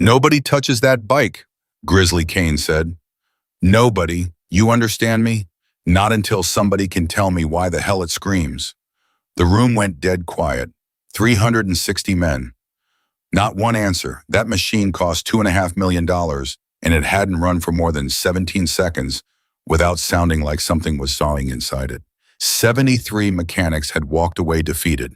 "Nobody touches that bike," Grizzly Kane said. "Nobody, you understand me? Not until somebody can tell me why the hell it screams." The room went dead quiet. 360 men. Not one answer. That machine cost $2.5 million, and it hadn't run for more than 17 seconds without sounding like something was sawing inside it. 73 mechanics had walked away defeated.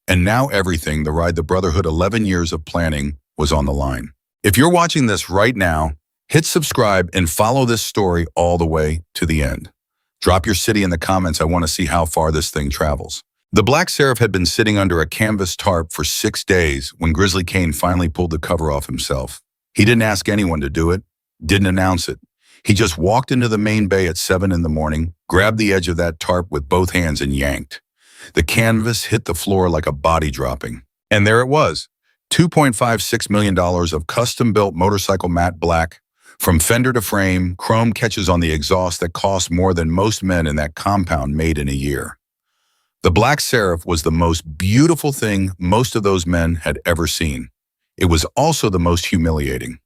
And now everything, the ride the Brotherhood 11 years of planning, was on the line. If you're watching this right now, hit subscribe and follow this story all the way to the end. Drop your city in the comments. I want to see how far this thing travels. The Black Seraph had been sitting under a canvas tarp for 6 days when Grizzly Kane finally pulled the cover off himself. He didn't ask anyone to do it, didn't announce it. He just walked into the main bay at 7 in the morning, grabbed the edge of that tarp with both hands and yanked. The canvas hit the floor like a body dropping. And there it was, $2.56 million of custom-built motorcycle matte black. From fender to frame, chrome catches on the exhaust that cost more than most men in that compound made in a year. The Black Seraph was the most beautiful thing most of those men had ever seen. It was also the most humiliating,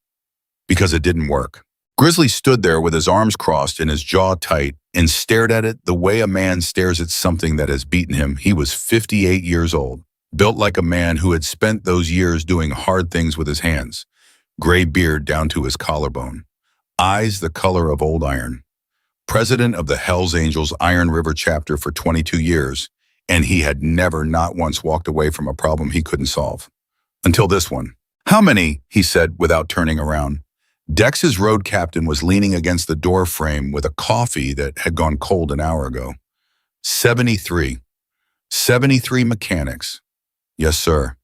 because it didn't work. Grizzly stood there with his arms crossed and his jaw tight and stared at it the way a man stares at something that has beaten him. He was 58 years old, built like a man who had spent those years doing hard things with his hands. Gray beard down to his collarbone. Eyes the color of old iron. President of the Hells Angels Iron River chapter for 22 years, and he had never not once walked away from a problem he couldn't solve. Until this one. "How many?" he said without turning around. Dex's road captain was leaning against the door frame with a coffee that had gone cold an hour ago. 73. 73 mechanics. Yes, sir.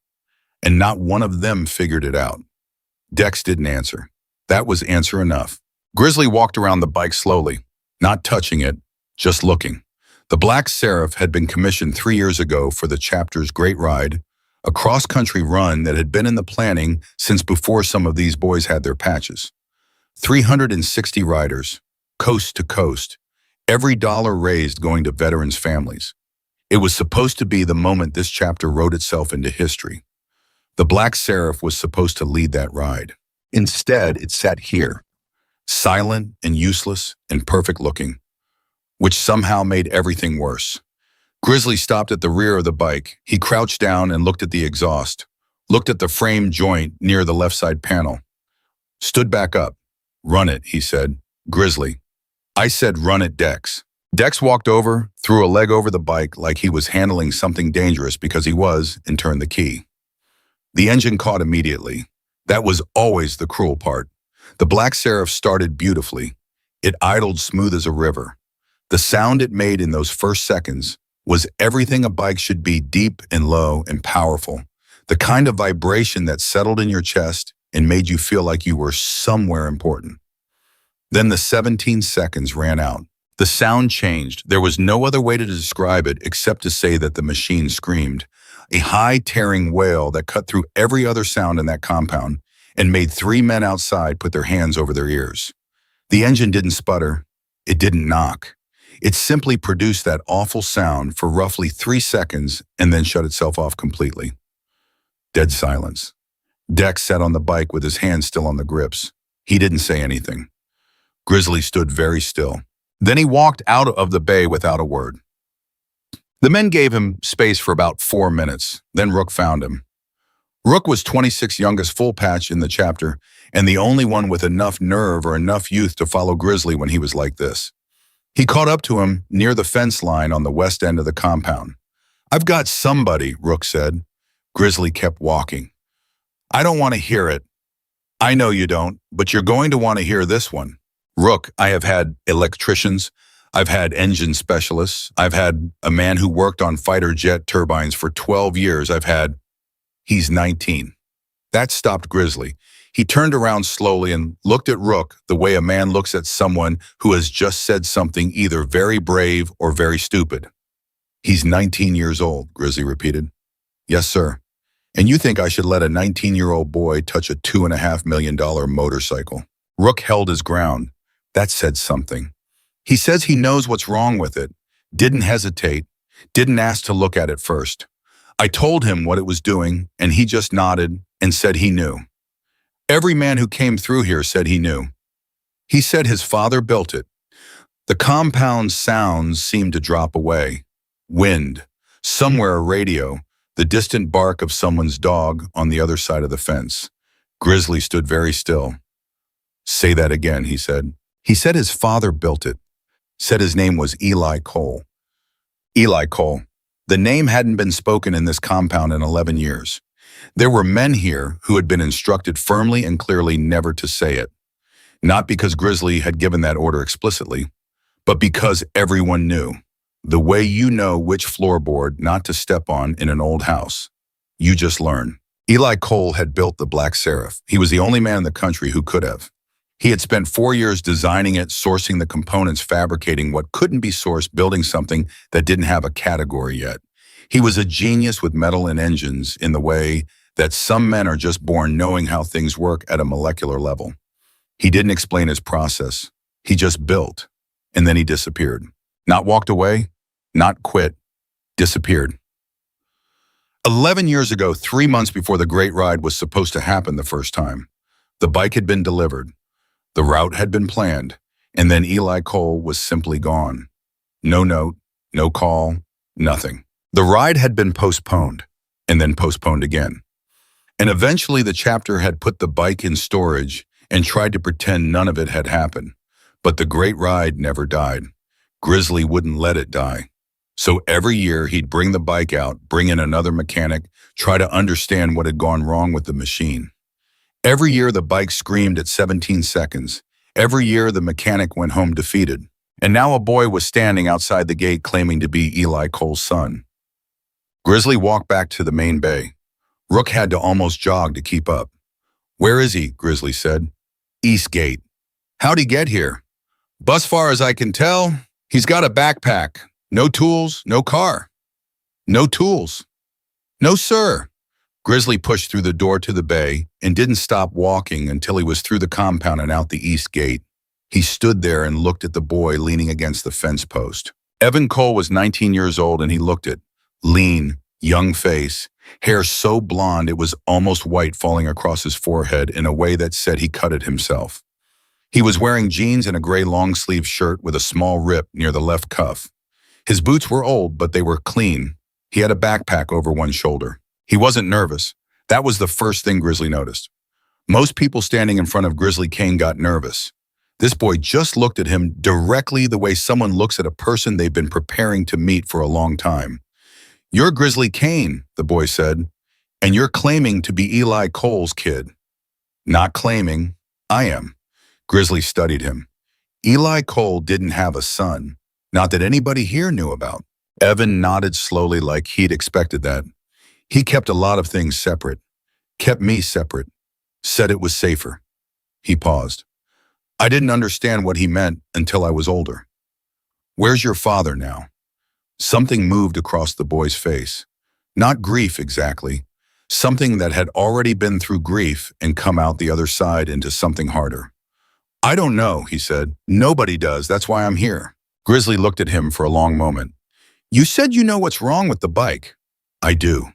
And not one of them figured it out. Dex didn't answer. That was answer enough. Grizzly walked around the bike slowly, not touching it, just looking. The Black Seraph had been commissioned 3 years ago for the chapter's great ride, a cross-country run that had been in the planning since before some of these boys had their patches. 360 riders, coast to coast, every dollar raised going to veterans' families. It was supposed to be the moment this chapter wrote itself into history. The Black Seraph was supposed to lead that ride. Instead, it sat here, silent and useless and perfect looking, which somehow made everything worse. Grizzly stopped at the rear of the bike. He crouched down and looked at the exhaust, looked at the frame joint near the left side panel. Stood back up. "Run it," he said. "Grizzly." "I said run it, Dex." Dex walked over, threw a leg over the bike like he was handling something dangerous because he was, and turned the key. The engine caught immediately. That was always the cruel part. The Black Seraph started beautifully. It idled smooth as a river. The sound it made in those first seconds was everything a bike should be, deep and low and powerful. The kind of vibration that settled in your chest and made you feel like you were somewhere important. Then the 17 seconds ran out. The sound changed. There was no other way to describe it except to say that the machine screamed. A high, tearing wail that cut through every other sound in that compound and made 3 men outside put their hands over their ears. The engine didn't sputter. It didn't knock. It simply produced that awful sound for roughly 3 seconds and then shut itself off completely. Dead silence. Dex sat on the bike with his hands still on the grips. He didn't say anything. Grizzly stood very still. Then he walked out of the bay without a word. The men gave him space for about 4 minutes. Then Rook found him. Rook was 26th youngest full patch in the chapter and the only one with enough nerve or enough youth to follow Grizzly when he was like this. He caught up to him near the fence line on the west end of the compound. "I've got somebody," Rook said. Grizzly kept walking. "I don't want to hear it." "I know you don't, but you're going to want to hear this one." "Rook, I have had electricians. I've had engine specialists. I've had a man who worked on fighter jet turbines for 12 years. I've had..." He's 19. That stopped Grizzly. He turned around slowly and looked at Rook the way a man looks at someone who has just said something either very brave or very stupid. "He's 19 years old," Grizzly repeated. "Yes, sir. And you think I should let a 19-year-old boy touch a $2.5 million motorcycle?" Rook held his ground. That said something. He says he knows what's wrong with it, didn't hesitate, didn't ask to look at it first. I told him what it was doing, and he just nodded and said he knew. Every man who came through here said he knew. He said his father built it. The compound's sounds seemed to drop away. Wind. Somewhere a radio. The distant bark of someone's dog on the other side of the fence. Grizzly stood very still. Say that again, he said. He said his father built it. Said his name was Eli Cole. Eli Cole. The name hadn't been spoken in this compound in 11 years. There were men here who had been instructed firmly and clearly never to say it. Not because Grizzly had given that order explicitly, but because everyone knew. The way you know which floorboard not to step on in an old house. You just learn. Eli Cole had built the Black Seraph. He was the only man in the country who could have. He had spent 4 years designing it, sourcing the components, fabricating what couldn't be sourced, building something that didn't have a category yet. He was a genius with metal and engines in the way that some men are just born knowing how things work at a molecular level. He didn't explain his process. He just built, and then he disappeared. Not walked away, not quit, disappeared. 11 years ago, 3 months before the Great Ride was supposed to happen the first time, the bike had been delivered. The route had been planned, and then Eli Cole was simply gone. No note, no call, nothing. The ride had been postponed, and then postponed again. And eventually the chapter had put the bike in storage and tried to pretend none of it had happened. But the Great Ride never died. Grizzly wouldn't let it die. So every year he'd bring the bike out, bring in another mechanic, try to understand what had gone wrong with the machine. Every year the bike screamed at 17 seconds. Every year the mechanic went home defeated. And now a boy was standing outside the gate claiming to be Eli Cole's son. Grizzly walked back to the main bay. Rook had to almost jog to keep up. Where is he? Grizzly said. East Gate. How'd he get here? Bus far as I can tell, he's got a backpack. No tools, no car. No tools. No, sir. Grizzly pushed through the door to the bay and didn't stop walking until he was through the compound and out the east gate. He stood there and looked at the boy leaning against the fence post. Evan Cole was 19 years old and he looked it. Lean, young face, hair so blonde it was almost white falling across his forehead in a way that said he cut it himself. He was wearing jeans and a gray long-sleeve shirt with a small rip near the left cuff. His boots were old, but they were clean. He had a backpack over one shoulder. He wasn't nervous. That was the first thing Grizzly noticed. Most people standing in front of Grizzly Kane got nervous. This boy just looked at him directly the way someone looks at a person they've been preparing to meet for a long time. You're Grizzly Kane, the boy said, and you're claiming to be Eli Cole's kid. Not claiming, I am. Grizzly studied him. Eli Cole didn't have a son, not that anybody here knew about. Evan nodded slowly like he'd expected that. He kept a lot of things separate, kept me separate, said it was safer. He paused. I didn't understand what he meant until I was older. Where's your father now? Something moved across the boy's face. Not grief exactly, something that had already been through grief and come out the other side into something harder. I don't know, he said. Nobody does, that's why I'm here. Grizzly looked at him for a long moment. You said you know what's wrong with the bike. I do.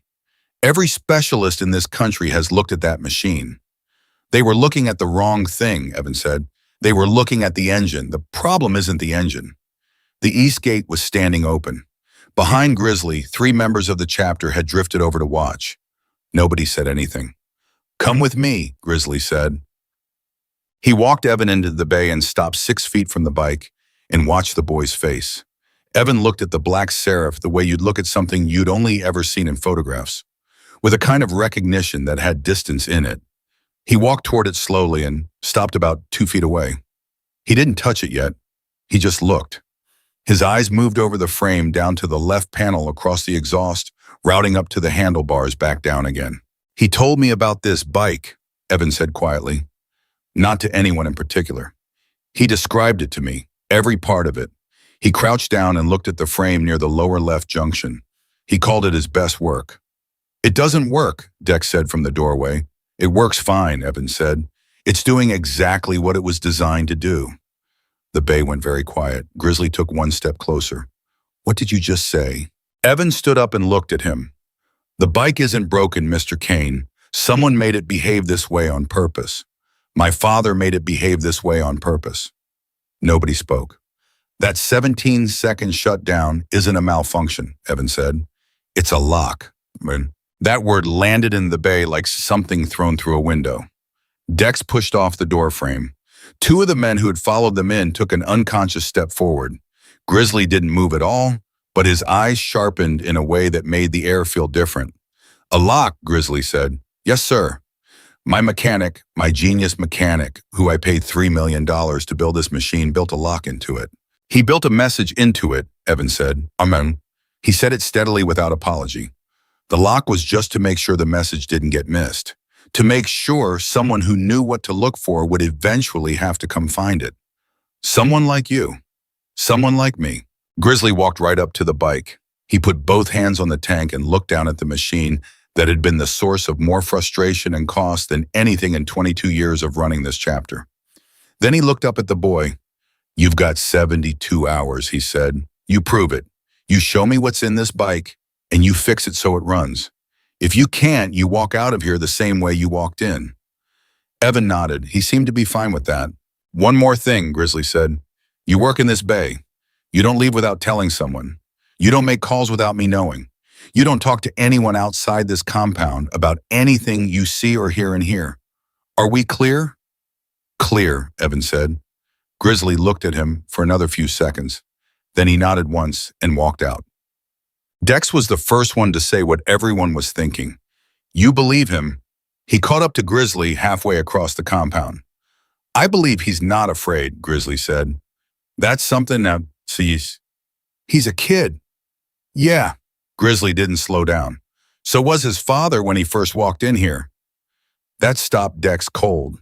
Every specialist in this country has looked at that machine. They were looking at the wrong thing, Evan said. They were looking at the engine. The problem isn't the engine. The east gate was standing open. Behind Grizzly, 3 members of the chapter had drifted over to watch. Nobody said anything. Come with me, Grizzly said. He walked Evan into the bay and stopped 6 feet from the bike and watched the boy's face. Evan looked at the Black Seraph the way you'd look at something you'd only ever seen in photographs, with a kind of recognition that had distance in it. He walked toward it slowly and stopped about 2 feet away. He didn't touch it yet. He just looked. His eyes moved over the frame down to the left panel across the exhaust, routing up to the handlebars back down again. He told me about this bike, Evan said quietly. Not to anyone in particular. He described it to me, every part of it. He crouched down and looked at the frame near the lower left junction. He called it his best work. It doesn't work, Dex said from the doorway. It works fine, Evan said. It's doing exactly what it was designed to do. The bay went very quiet. Grizzly took 1 step closer. What did you just say? Evan stood up and looked at him. The bike isn't broken, Mr. Kane. Someone made it behave this way on purpose. My father made it behave this way on purpose. Nobody spoke. That 17-second shutdown isn't a malfunction, Evan said. It's a lock. That word landed in the bay like something thrown through a window. Dex pushed off the door frame. Two of the men who had followed them in took an unconscious step forward. Grizzly didn't move at all, but his eyes sharpened in a way that made the air feel different. A lock, Grizzly said. Yes, sir. My mechanic, my genius mechanic, who I paid $3 million to build this machine, built a lock into it. He built a message into it, Evan said. Amen. He said it steadily without apology. The lock was just to make sure the message didn't get missed. To make sure someone who knew what to look for would eventually have to come find it. Someone like you. Someone like me. Grizzly walked right up to the bike. He put both hands on the tank and looked down at the machine that had been the source of more frustration and cost than anything in 22 years of running this chapter. Then he looked up at the boy. You've got 72 hours, he said. You prove it. You show me what's in this bike, and you fix it so it runs. If you can't, you walk out of here the same way you walked in. Evan nodded. He seemed to be fine with that. One more thing, Grizzly said. You work in this bay. You don't leave without telling someone. You don't make calls without me knowing. You don't talk to anyone outside this compound about anything you see or hear in here. Are we clear? Clear, Evan said. Grizzly looked at him for another few seconds. Then he nodded once and walked out. Dex was the first one to say what everyone was thinking. You believe him. He caught up to Grizzly halfway across the compound. I believe he's not afraid, Grizzly said. That's something that sees. He's a kid. Yeah, Grizzly didn't slow down. So was his father when he first walked in here. That stopped Dex cold.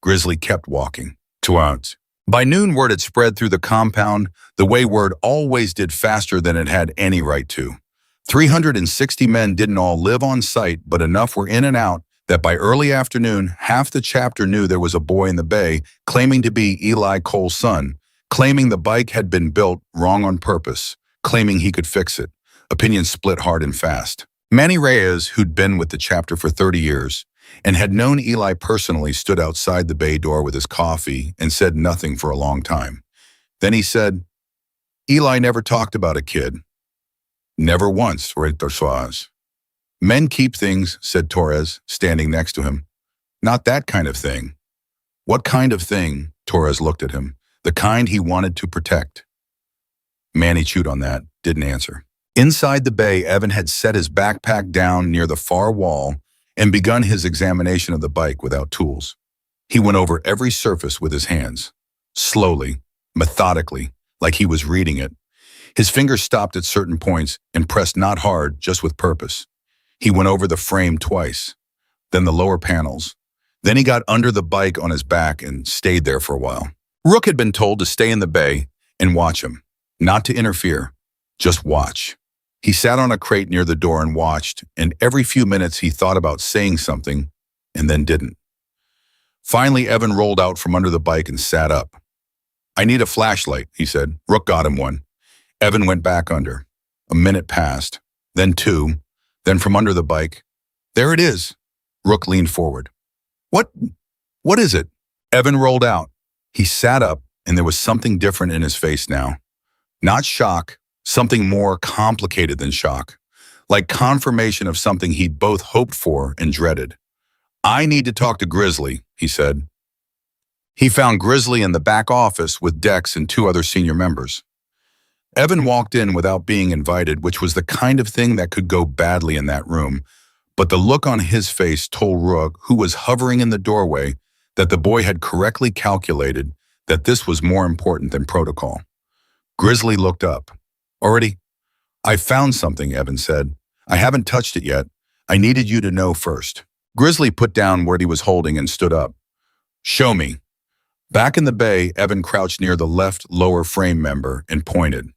Grizzly kept walking. 2 hours. By noon, word had spread through the compound the way word always did, faster than it had any right to. 360 men didn't all live on site, but enough were in and out that by early afternoon, half the chapter knew there was a boy in the bay claiming to be Eli Cole's son, claiming the bike had been built wrong on purpose, claiming he could fix it. Opinions split hard and fast. Manny Reyes, who'd been with the chapter for 30 years and had known Eli personally, stood outside the bay door with his coffee and said nothing for a long time. Then he said, Eli never talked about a kid. Never once, Torres. Men keep things, said Torres, standing next to him. Not that kind of thing. What kind of thing? Torres looked at him. The kind he wanted to protect. Manny chewed on that, didn't answer. Inside the bay, Evan had set his backpack down near the far wall and begun his examination of the bike without tools. He went over every surface with his hands, slowly, methodically, like he was reading it. His fingers stopped at certain points and pressed not hard, just with purpose. He went over the frame twice, then the lower panels. Then he got under the bike on his back and stayed there for a while. Rook had been told to stay in the bay and watch him, not to interfere, just watch. He sat on a crate near the door and watched, and every few minutes he thought about saying something and then didn't. Finally, Evan rolled out from under the bike and sat up. I need a flashlight, he said. Rook got him one. Evan went back under. A minute passed, then 2, then from under the bike. There it is. Rook leaned forward. What is it? Evan rolled out. He sat up, and there was something different in his face now. Not shock, something more complicated than shock, like confirmation of something he'd both hoped for and dreaded. I need to talk to Grizzly, he said. He found Grizzly in the back office with Dex and 2 other senior members. Evan walked in without being invited, which was the kind of thing that could go badly in that room, but the look on his face told Rook, who was hovering in the doorway, that the boy had correctly calculated that this was more important than protocol. Grizzly looked up. Already? I found something, Evan said. I haven't touched it yet. I needed you to know first. Grizzly put down what he was holding and stood up. Show me. Back in the bay, Evan crouched near the left lower frame member and pointed.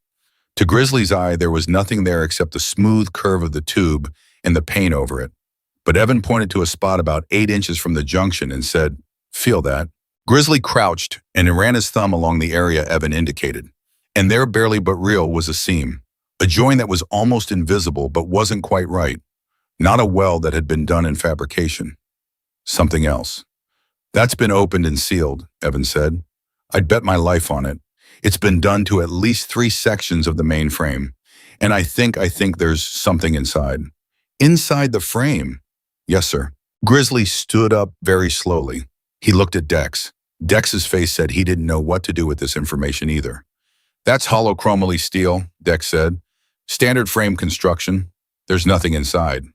To Grizzly's eye, there was nothing there except the smooth curve of the tube and the paint over it. But Evan pointed to a spot about 8 inches from the junction and said, Feel that? Grizzly crouched and ran his thumb along the area Evan indicated. And there, barely but real, was a seam. A join that was almost invisible but wasn't quite right. Not a weld that had been done in fabrication. Something else. That's been opened and sealed, Evan said. I'd bet my life on it. It's been done to at least 3 sections of the main frame. And I think there's something inside. Inside the frame? Yes, sir. Grizzly stood up very slowly. He looked at Dex. Dex's face said he didn't know what to do with this information either. That's holochromaly steel, Dex said. Standard frame construction. There's nothing inside.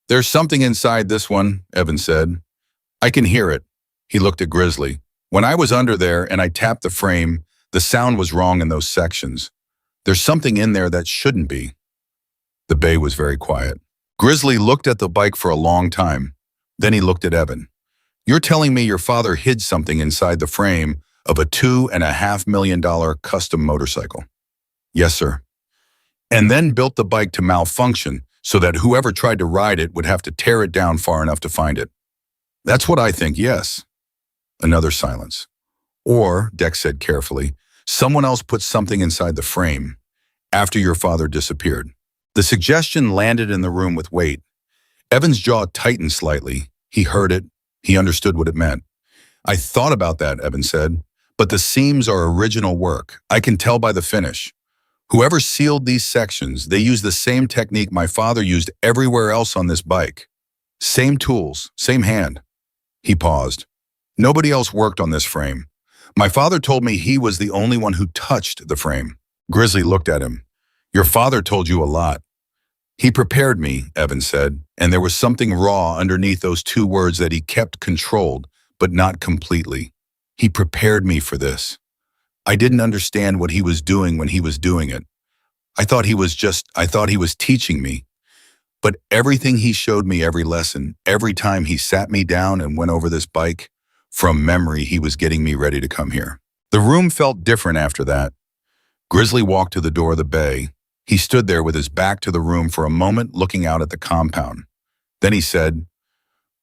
There's something inside this one, Evan said. I can hear it. He looked at Grizzly. When I was under there and I tapped the frame, the sound was wrong in those sections. There's something in there that shouldn't be. The bay was very quiet. Grizzly looked at the bike for a long time. Then he looked at Evan. You're telling me your father hid something inside the frame of a $2.5 million custom motorcycle? Yes, sir. And then built the bike to malfunction so that whoever tried to ride it would have to tear it down far enough to find it. That's what I think, yes. Another silence. Or, Dex said carefully, someone else put something inside the frame after your father disappeared. The suggestion landed in the room with weight. Evan's jaw tightened slightly. He heard it. He understood what it meant. I thought about that, Evan said, but the seams are original work. I can tell by the finish. Whoever sealed these sections, they used the same technique my father used everywhere else on this bike. Same tools, same hand. He paused. Nobody else worked on this frame. My father told me he was the only one who touched the frame. Grizzly looked at him. Your father told you a lot. He prepared me, Evan said, and there was something raw underneath those 2 words that he kept controlled, but not completely. He prepared me for this. I didn't understand what he was doing when he was doing it. I thought he was teaching me. But everything he showed me, every lesson, every time he sat me down and went over this bike, from memory, he was getting me ready to come here. The room felt different after that. Grizzly walked to the door of the bay. He stood there with his back to the room for a moment, looking out at the compound. Then he said,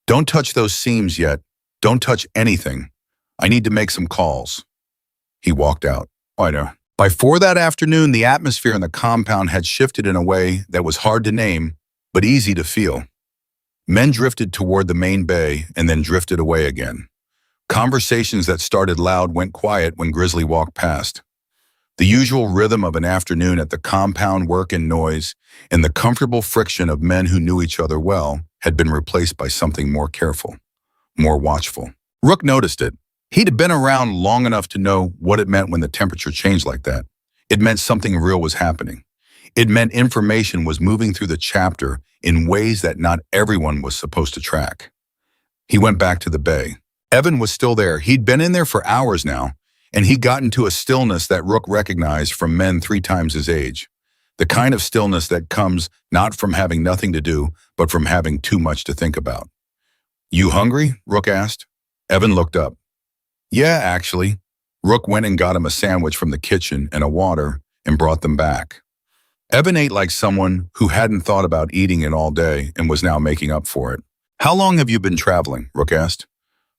"Don't touch those seams yet. Don't touch anything. I need to make some calls." He walked out. I know. By 4 that afternoon, the atmosphere in the compound had shifted in a way that was hard to name, but easy to feel. Men drifted toward the main bay and then drifted away again. Conversations that started loud went quiet when Grizzly walked past. The usual rhythm of an afternoon at the compound, work and noise, and the comfortable friction of men who knew each other well had been replaced by something more careful, more watchful. Rook noticed it. He'd been around long enough to know what it meant when the temperature changed like that. It meant something real was happening. It meant information was moving through the chapter in ways that not everyone was supposed to track. He went back to the bay. Evan was still there. He'd been in there for hours now, and he'd gotten to a stillness that Rook recognized from men 3 times his age. The kind of stillness that comes not from having nothing to do, but from having too much to think about. "You hungry?" Rook asked. Evan looked up. "Yeah, actually." Rook went and got him a sandwich from the kitchen and a water and brought them back. Evan ate like someone who hadn't thought about eating it all day and was now making up for it. "How long have you been traveling?" Rook asked.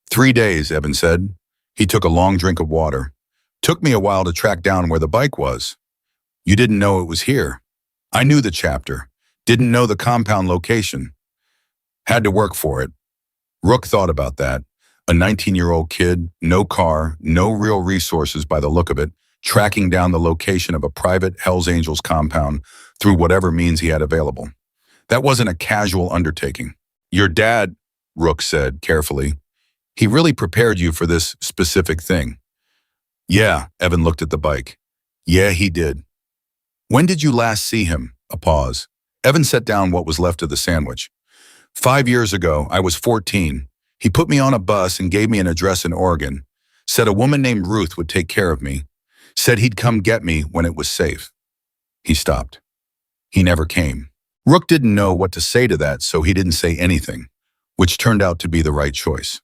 3 days, Evan said. He took a long drink of water. "Took me a while to track down where the bike was." "You didn't know it was here." "I knew the chapter. Didn't know the compound location. Had to work for it." Rook thought about that. A 19-year-old kid, no car, no real resources by the look of it, tracking down the location of a private Hells Angels compound through whatever means he had available. That wasn't a casual undertaking. "Your dad," Rook said carefully, "he really prepared you for this specific thing." "Yeah," Evan looked at the bike. "Yeah, he did." "When did you last see him?" A pause. Evan set down what was left of the sandwich. 5 years ago, I was 14. He put me on a bus and gave me an address in Oregon. Said a woman named Ruth would take care of me. Said he'd come get me when it was safe." He stopped. He never came. Rook didn't know what to say to that, so he didn't say anything, which turned out to be the right choice.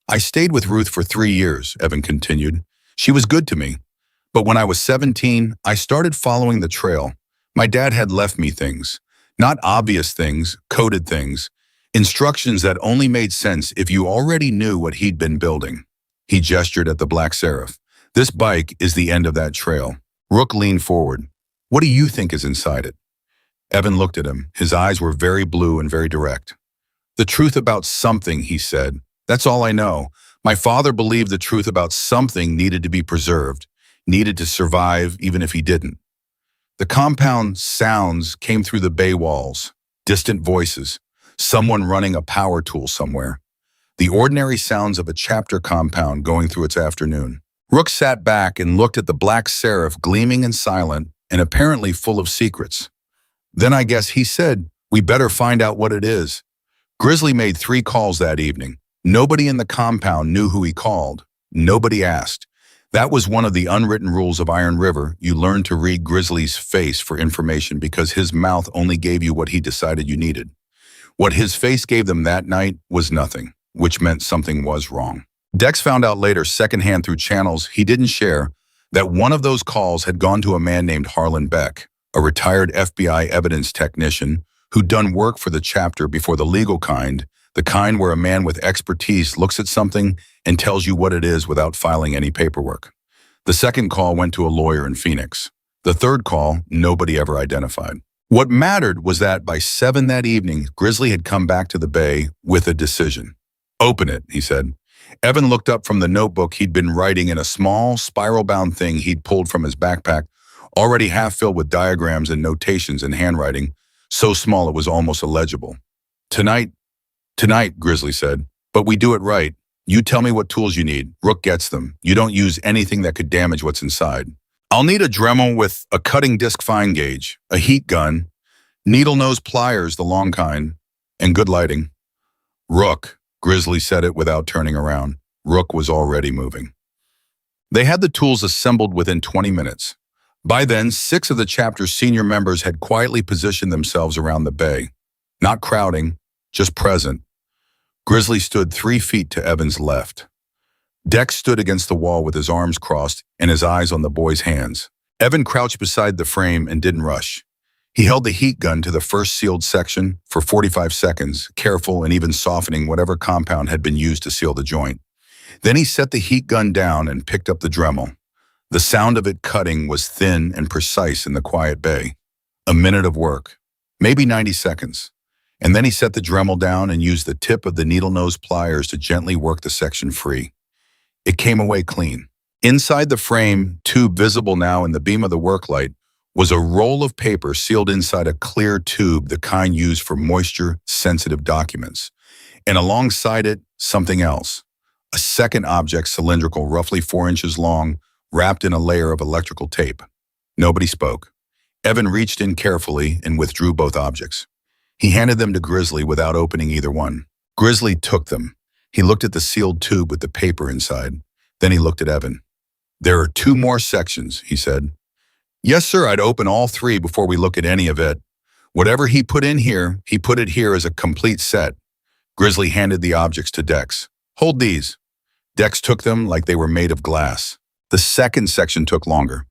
"I stayed with Ruth for 3 years, Evan continued. She was good to me. But when I was 17, I started following the trail. My dad had left me things. Not obvious things, coded things. Instructions that only made sense if you already knew what he'd been building." He gestured at the Black Seraph. "This bike is the end of that trail." Rook leaned forward. "What do you think is inside it?" Evan looked at him. His eyes were very blue and very direct. The truth about something, he said. That's all I know. My father believed the truth about something needed to be preserved, needed to survive even if he didn't. The compound sounds came through the bay walls, distant voices, someone running a power tool somewhere. The ordinary sounds of a chapter compound going through its afternoon. Rook sat back and looked at the black seraph gleaming and silent and apparently full of secrets. Then I guess he said, "We better find out what it is." Grizzly made 3 calls that evening. Nobody in the compound knew who he called. Nobody asked. That was one of the unwritten rules of Iron River. You learned to read Grizzly's face for information because his mouth only gave you what he decided you needed. What his face gave them that night was nothing, which meant something was wrong. Dex found out later, secondhand through channels he didn't share, that one of those calls had gone to a man named Harlan Beck, a retired FBI evidence technician who'd done work for the chapter before the legal kind, the kind where a man with expertise looks at something and tells you what it is without filing any paperwork. The second call went to a lawyer in Phoenix. The third call, nobody ever identified. What mattered was that by 7 that evening, Grizzly had come back to the bay with a decision. "Open it," he said. Evan looked up from the notebook he'd been writing in a small, spiral-bound thing he'd pulled from his backpack, already half filled with diagrams and notations in handwriting, so small it was almost illegible. Tonight, Grizzly said, "but we do it right. You tell me what tools you need. Rook gets them. You don't use anything that could damage what's inside. I'll need a Dremel with a cutting disc fine gauge, a heat gun, needle nose pliers, the long kind, and good lighting." "Rook," Grizzly said it without turning around. Rook was already moving. They had the tools assembled within 20 minutes. By then, 6 of the chapter's senior members had quietly positioned themselves around the bay. Not crowding, just present. Grizzly stood 3 feet to Evan's left. Dex stood against the wall with his arms crossed and his eyes on the boy's hands. Evan crouched beside the frame and didn't rush. He held the heat gun to the first sealed section for 45 seconds, careful and even softening whatever compound had been used to seal the joint. Then he set the heat gun down and picked up the Dremel. The sound of it cutting was thin and precise in the quiet bay. A minute of work, maybe 90 seconds. And then he set the Dremel down and used the tip of the needle nose pliers to gently work the section free. It came away clean. Inside the frame, tube visible now in the beam of the work light, was a roll of paper sealed inside a clear tube, the kind used for moisture-sensitive documents. And alongside it, something else. A second object, cylindrical, roughly 4 inches long, wrapped in a layer of electrical tape. Nobody spoke. Evan reached in carefully and withdrew both objects. He handed them to Grizzly without opening either one. Grizzly took them. He looked at the sealed tube with the paper inside. Then he looked at Evan. "There are 2 more sections," he said. "Yes, sir, I'd open all 3 before we look at any of it. Whatever he put in here, he put it here as a complete set." Grizzly handed the objects to Dex. "Hold these." Dex took them like they were made of glass. The second section took longer.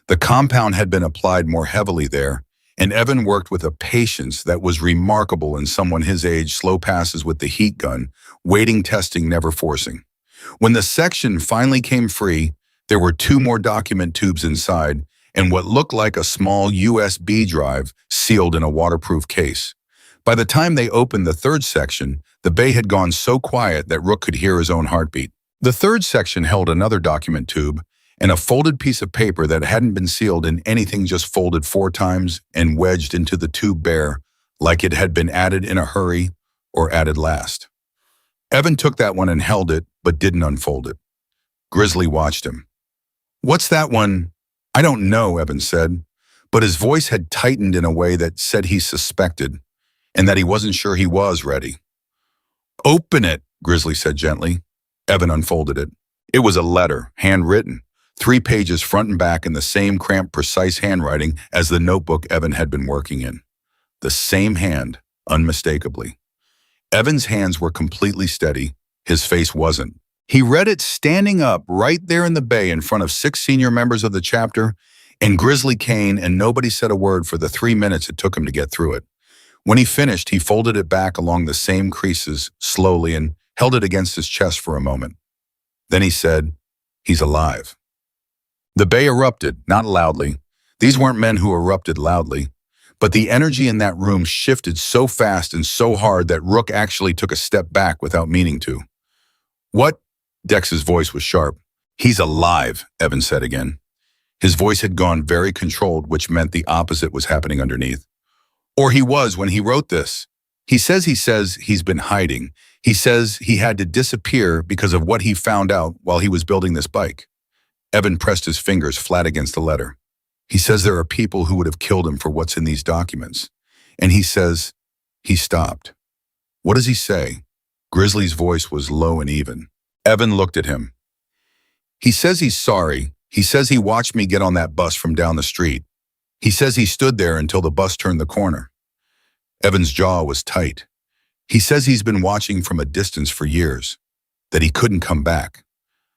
The compound had been applied more heavily there, and Evan worked with a patience that was remarkable in someone his age, slow passes with the heat gun, waiting, testing, never forcing. When the section finally came free, there were 2 more document tubes inside, and what looked like a small USB drive sealed in a waterproof case. By the time they opened the third section, the bay had gone so quiet that Rook could hear his own heartbeat. The third section held another document tube and a folded piece of paper that hadn't been sealed in anything, just folded 4 times and wedged into the tube bare, like it had been added in a hurry or added last. Evan took that one and held it, but didn't unfold it. Grizzly watched him. "What's that one?" "I don't know," Evan said, but his voice had tightened in a way that said he suspected, and that he wasn't sure he was ready. "Open it," Grizzly said gently. Evan unfolded it. It was a letter, handwritten, 3 pages front and back in the same cramped, precise handwriting as the notebook Evan had been working in. The same hand, unmistakably. Evan's hands were completely steady. His face wasn't. He read it standing up right there in the bay in front of 6 senior members of the chapter and Grizzly Kane, and nobody said a word for the 3 minutes it took him to get through it. When he finished, he folded it back along the same creases slowly and held it against his chest for a moment. Then he said, "He's alive." The bay erupted, not loudly. These weren't men who erupted loudly, But the energy in that room shifted so fast and so hard that Rook actually took a step back without meaning to. What? Dex's voice was sharp. He's alive, Evan said again. His voice had gone very controlled, which meant the opposite was happening underneath. Or he was when he wrote this. He says he's been hiding. He says he had to disappear because of what he found out while he was building this bike. Evan pressed his fingers flat against the letter. He says there are people who would have killed him for what's in these documents. And he says he stopped. What does he say? Grizzly's voice was low and even. Evan looked at him. He says he's sorry. He says he watched me get on that bus from down the street. He says he stood there until the bus turned the corner. Evan's jaw was tight. He says he's been watching from a distance for years, that he couldn't come back,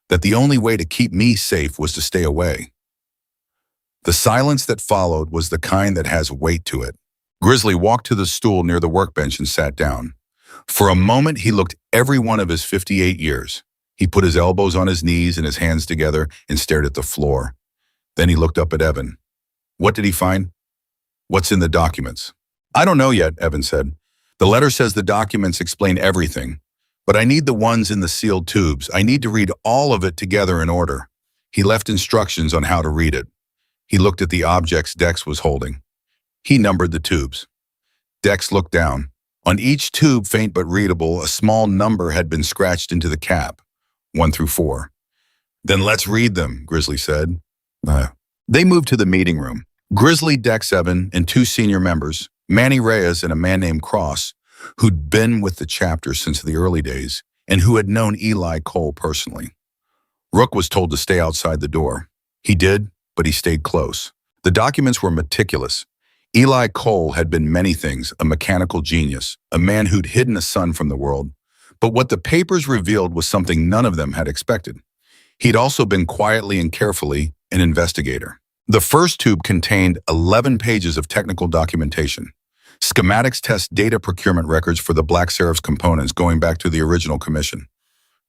that the only way to keep me safe was to stay away. The silence that followed was the kind that has weight to it. Grizzly walked to the stool near the workbench and sat down. For a moment, he looked every one of his 58 years. He put his elbows on his knees and his hands together and stared at the floor. Then he looked up at Evan. What did he find? What's in the documents? I don't know yet, Evan said. The letter says the documents explain everything, but I need the ones in the sealed tubes. I need to read all of it together in order. He left instructions on how to read it. He looked at the objects Dex was holding. He numbered the tubes. Dex looked down. On each tube, faint but readable, a small number had been scratched into the cap, 1 through 4. Then let's read them, Grizzly said. They moved to the meeting room. Grizzly, Dex, Evan, and 2 senior members, Manny Reyes and a man named Cross, who'd been with the chapter since the early days and who had known Eli Cole personally. Rook was told to stay outside the door. He did, but he stayed close. The documents were meticulous. Eli Cole had been many things, a mechanical genius, a man who'd hidden a son from the world. But what the papers revealed was something none of them had expected. He'd also been quietly and carefully an investigator. The first tube contained 11 pages of technical documentation. Schematics test data procurement records for the Black Seraph's components going back to the original commission.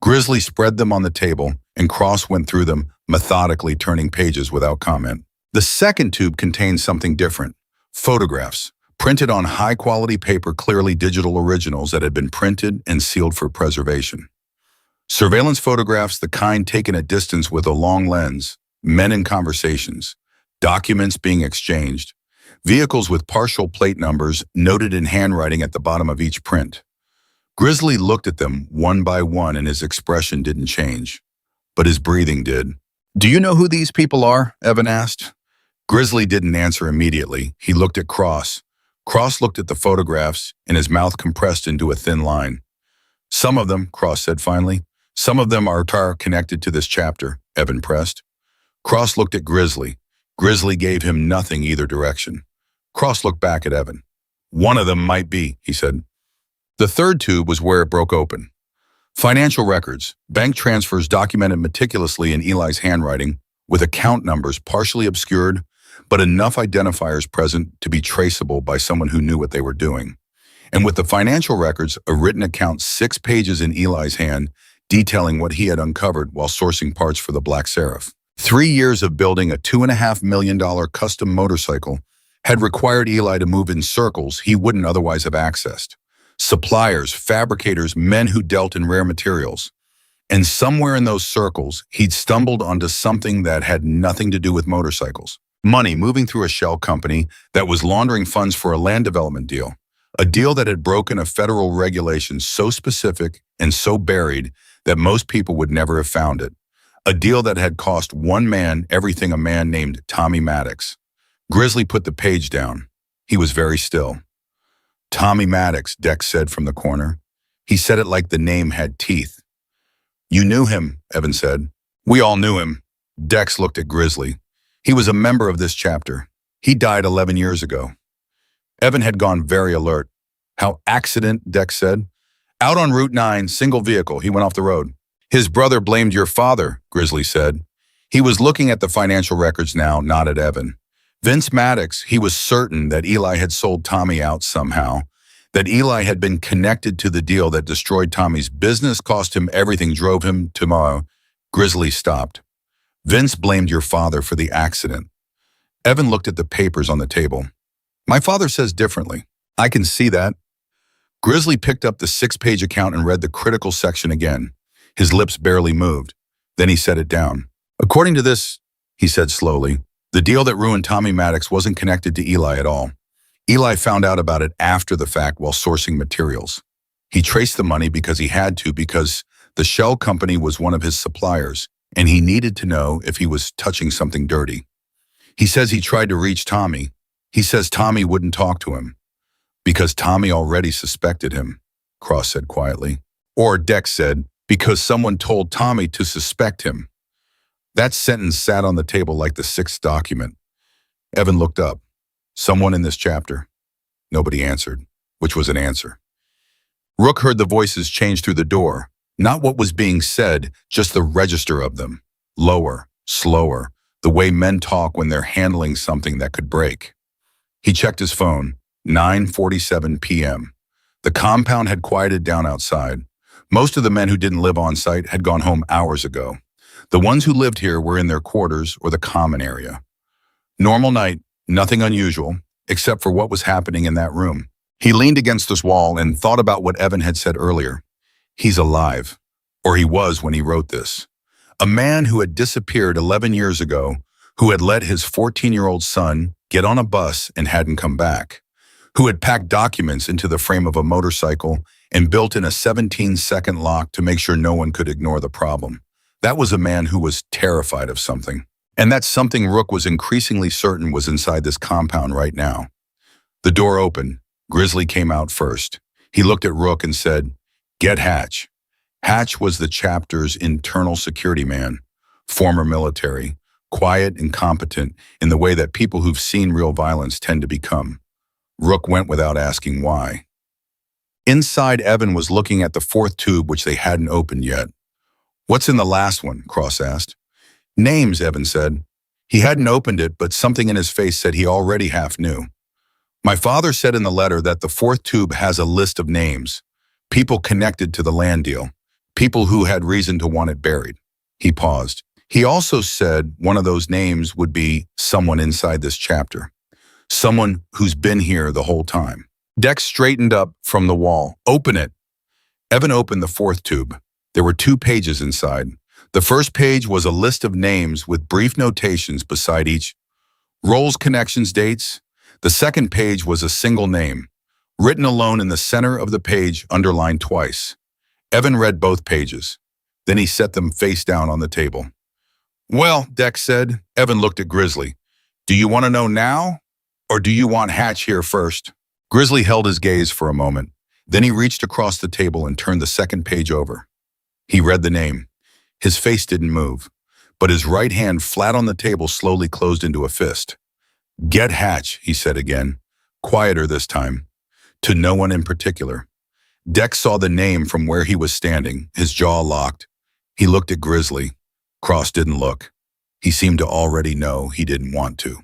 Grizzly spread them on the table, and Cross went through them, methodically turning pages without comment. The second tube contained something different. Photographs, printed on high-quality paper, clearly digital originals that had been printed and sealed for preservation. Surveillance photographs, the kind taken at distance with a long lens, men in conversations, documents being exchanged, vehicles with partial plate numbers noted in handwriting at the bottom of each print. Grizzly looked at them one by one and his expression didn't change, but his breathing did. Do you know who these people are? Evan asked. Grizzly didn't answer immediately. He looked at Cross. Cross looked at the photographs and his mouth compressed into a thin line. Some of them, Cross said finally, some of them are connected to this chapter, Evan pressed. Cross looked at Grizzly. Grizzly gave him nothing either direction. Cross looked back at Evan. One of them might be, he said. The third tube was where it broke open. Financial records, bank transfers documented meticulously in Eli's handwriting, with account numbers partially obscured, but enough identifiers present to be traceable by someone who knew what they were doing. And with the financial records, a written account 6 pages in Eli's hand, detailing what he had uncovered while sourcing parts for the Black Seraph. 3 years of building a $2.5 million custom motorcycle had required Eli to move in circles he wouldn't otherwise have accessed. Suppliers, fabricators, men who dealt in rare materials. And somewhere in those circles, he'd stumbled onto something that had nothing to do with motorcycles. Money moving through a shell company that was laundering funds for a land development deal. A deal that had broken a federal regulation so specific and so buried that most people would never have found it. A deal that had cost one man everything, a man named Tommy Maddox. Grizzly put the page down. He was very still. Tommy Maddox, Dex said from the corner. He said it like the name had teeth. You knew him, Evan said. We all knew him. Dex looked at Grizzly. He was a member of this chapter. He died 11 years ago. Evan had gone very alert. How accident, Dex said. Out on Route 9, single vehicle, he went off the road. His brother blamed your father, Grizzly said. He was looking at the financial records now, not at Evan. Vince Maddox, he was certain that Eli had sold Tommy out somehow, that Eli had been connected to the deal that destroyed Tommy's business, cost him everything, drove him to Grizzly stopped. Vince blamed your father for the accident. Evan looked at the papers on the table. My father says differently. I can see that. Grizzly picked up the 6-page account and read the critical section again. His lips barely moved. Then he set it down. According to this, he said slowly, the deal that ruined Tommy Maddox wasn't connected to Eli at all. Eli found out about it after the fact while sourcing materials. He traced the money because he had to, because the shell company was one of his suppliers, and he needed to know if he was touching something dirty. He says he tried to reach Tommy. He says Tommy wouldn't talk to him. Because Tommy already suspected him, Cross said quietly. Or Dex said, because someone told Tommy to suspect him. That sentence sat on the table like the 6th document. Evan looked up. Someone in this chapter. Nobody answered, which was an answer. Rook heard the voices change through the door. Not what was being said, just the register of them. Lower, slower, the way men talk when they're handling something that could break. He checked his phone. 9:47 p.m. The compound had quieted down outside. Most of the men who didn't live on site had gone home hours ago. The ones who lived here were in their quarters or the common area. Normal night, nothing unusual, except for what was happening in that room. He leaned against this wall and thought about what Evan had said earlier. He's alive, or he was when he wrote this. A man who had disappeared 11 years ago, who had let his 14-year-old son get on a bus and hadn't come back, who had packed documents into the frame of a motorcycle and built in a 17-second lock to make sure no one could ignore the problem. That was a man who was terrified of something. And that something Rook was increasingly certain was inside this compound right now. The door opened. Grizzly came out first. He looked at Rook and said, "Get Hatch." Hatch was the chapter's internal security man, former military, quiet and competent in the way that people who've seen real violence tend to become. Rook went without asking why. Inside, Evan was looking at the 4th tube, which they hadn't opened yet. "What's in the last one?" Cross asked. "Names," Evan said. He hadn't opened it, but something in his face said he already half knew. "My father said in the letter that the 4th tube has a list of names, people connected to the land deal, people who had reason to want it buried." He paused. "He also said one of those names would be someone inside this chapter. Someone who's been here the whole time." Dex straightened up from the wall. "Open it." Evan opened the 4th tube. There were 2 pages inside. The first page was a list of names with brief notations beside each. Roles, connections, dates. The second page was a single name, written alone in the center of the page, underlined twice. Evan read both pages. Then he set them face down on the table. "Well," Dex said. Evan looked at Grizzly. "Do you want to know now? Or do you want Hatch here first?" Grizzly held his gaze for a moment. Then he reached across the table and turned the second page over. He read the name. His face didn't move, but his right hand flat on the table slowly closed into a fist. "Get Hatch," he said again, quieter this time, to no one in particular. Dex saw the name from where he was standing, his jaw locked. He looked at Grizzly. Cross didn't look. He seemed to already know he didn't want to.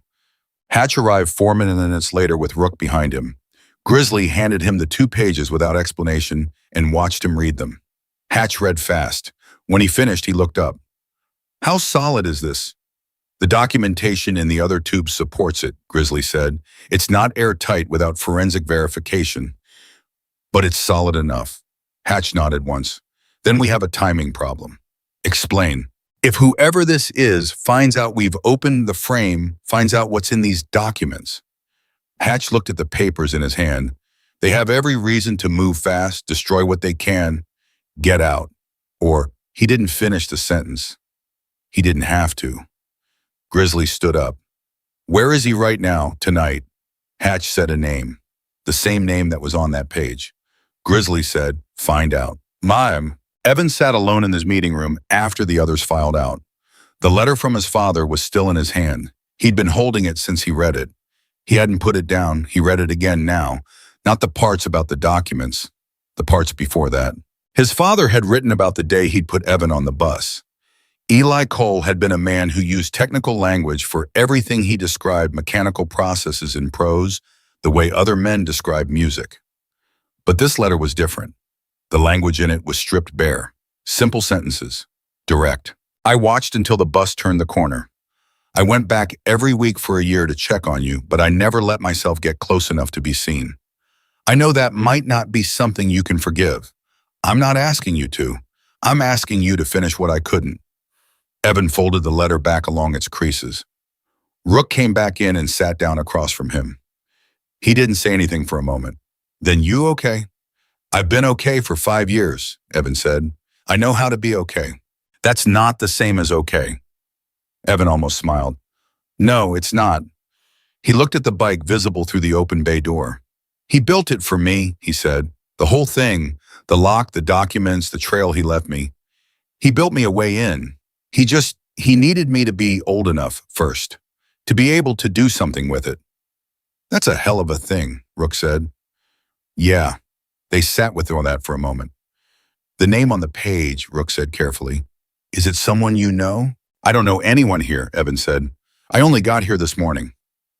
Hatch arrived 4 minutes later with Rook behind him. Grizzly handed him the 2 pages without explanation and watched him read them. Hatch read fast. When he finished, he looked up. "How solid is this?" "The documentation in the other tubes supports it," Grizzly said. "It's not airtight without forensic verification, but it's solid enough." Hatch nodded once. "Then we have a timing problem." "Explain." "If whoever this is finds out we've opened the frame, finds out what's in these documents." Hatch looked at the papers in his hand. "They have every reason to move fast, destroy what they can, get out." Or, he didn't finish the sentence. He didn't have to. Grizzly stood up. "Where is he right now, tonight?" Hatch said a name, the same name that was on that page. Grizzly said, "Find out." "Ma'am." Evan sat alone in his meeting room after the others filed out. The letter from his father was still in his hand. He'd been holding it since he read it. He hadn't put it down. He read it again now, not the parts about the documents, the parts before that. His father had written about the day he'd put Evan on the bus. Eli Cole had been a man who used technical language for everything. He described mechanical processes in prose the way other men describe music. But this letter was different. The language in it was stripped bare. Simple sentences. Direct. "I watched until the bus turned the corner. I went back every week for a year to check on you, but I never let myself get close enough to be seen. I know that might not be something you can forgive. I'm not asking you to. I'm asking you to finish what I couldn't. Evan folded the letter back along its creases. Rook came back in and sat down across from him. He didn't say anything for a moment. Then you okay? I've been okay for 5 years, Evan said. I know how to be okay. That's not the same as okay. Evan almost smiled. No, it's not. He looked at the bike visible through the open bay door. He built it for me, he said. The whole thing, the lock, the documents, the trail he left me. He built me a way in. He needed me to be old enough first, to be able to do something with it. That's a hell of a thing, Rook said. Yeah. They sat with all that for a moment. The name on the page, Rook said carefully. Is it someone you know? I don't know anyone here, Evan said. I only got here this morning.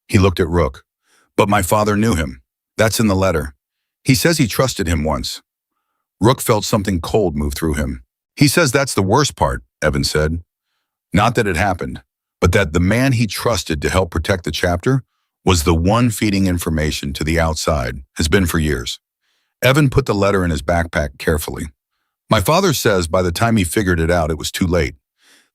He looked at Rook. But my father knew him. That's in the letter. He says he trusted him once. Rook felt something cold move through him. He says that's the worst part, Evan said. Not that it happened, but that the man he trusted to help protect the chapter was the one feeding information to the outside, has been for years. Evan put the letter in his backpack carefully. My father says by the time he figured it out, it was too late.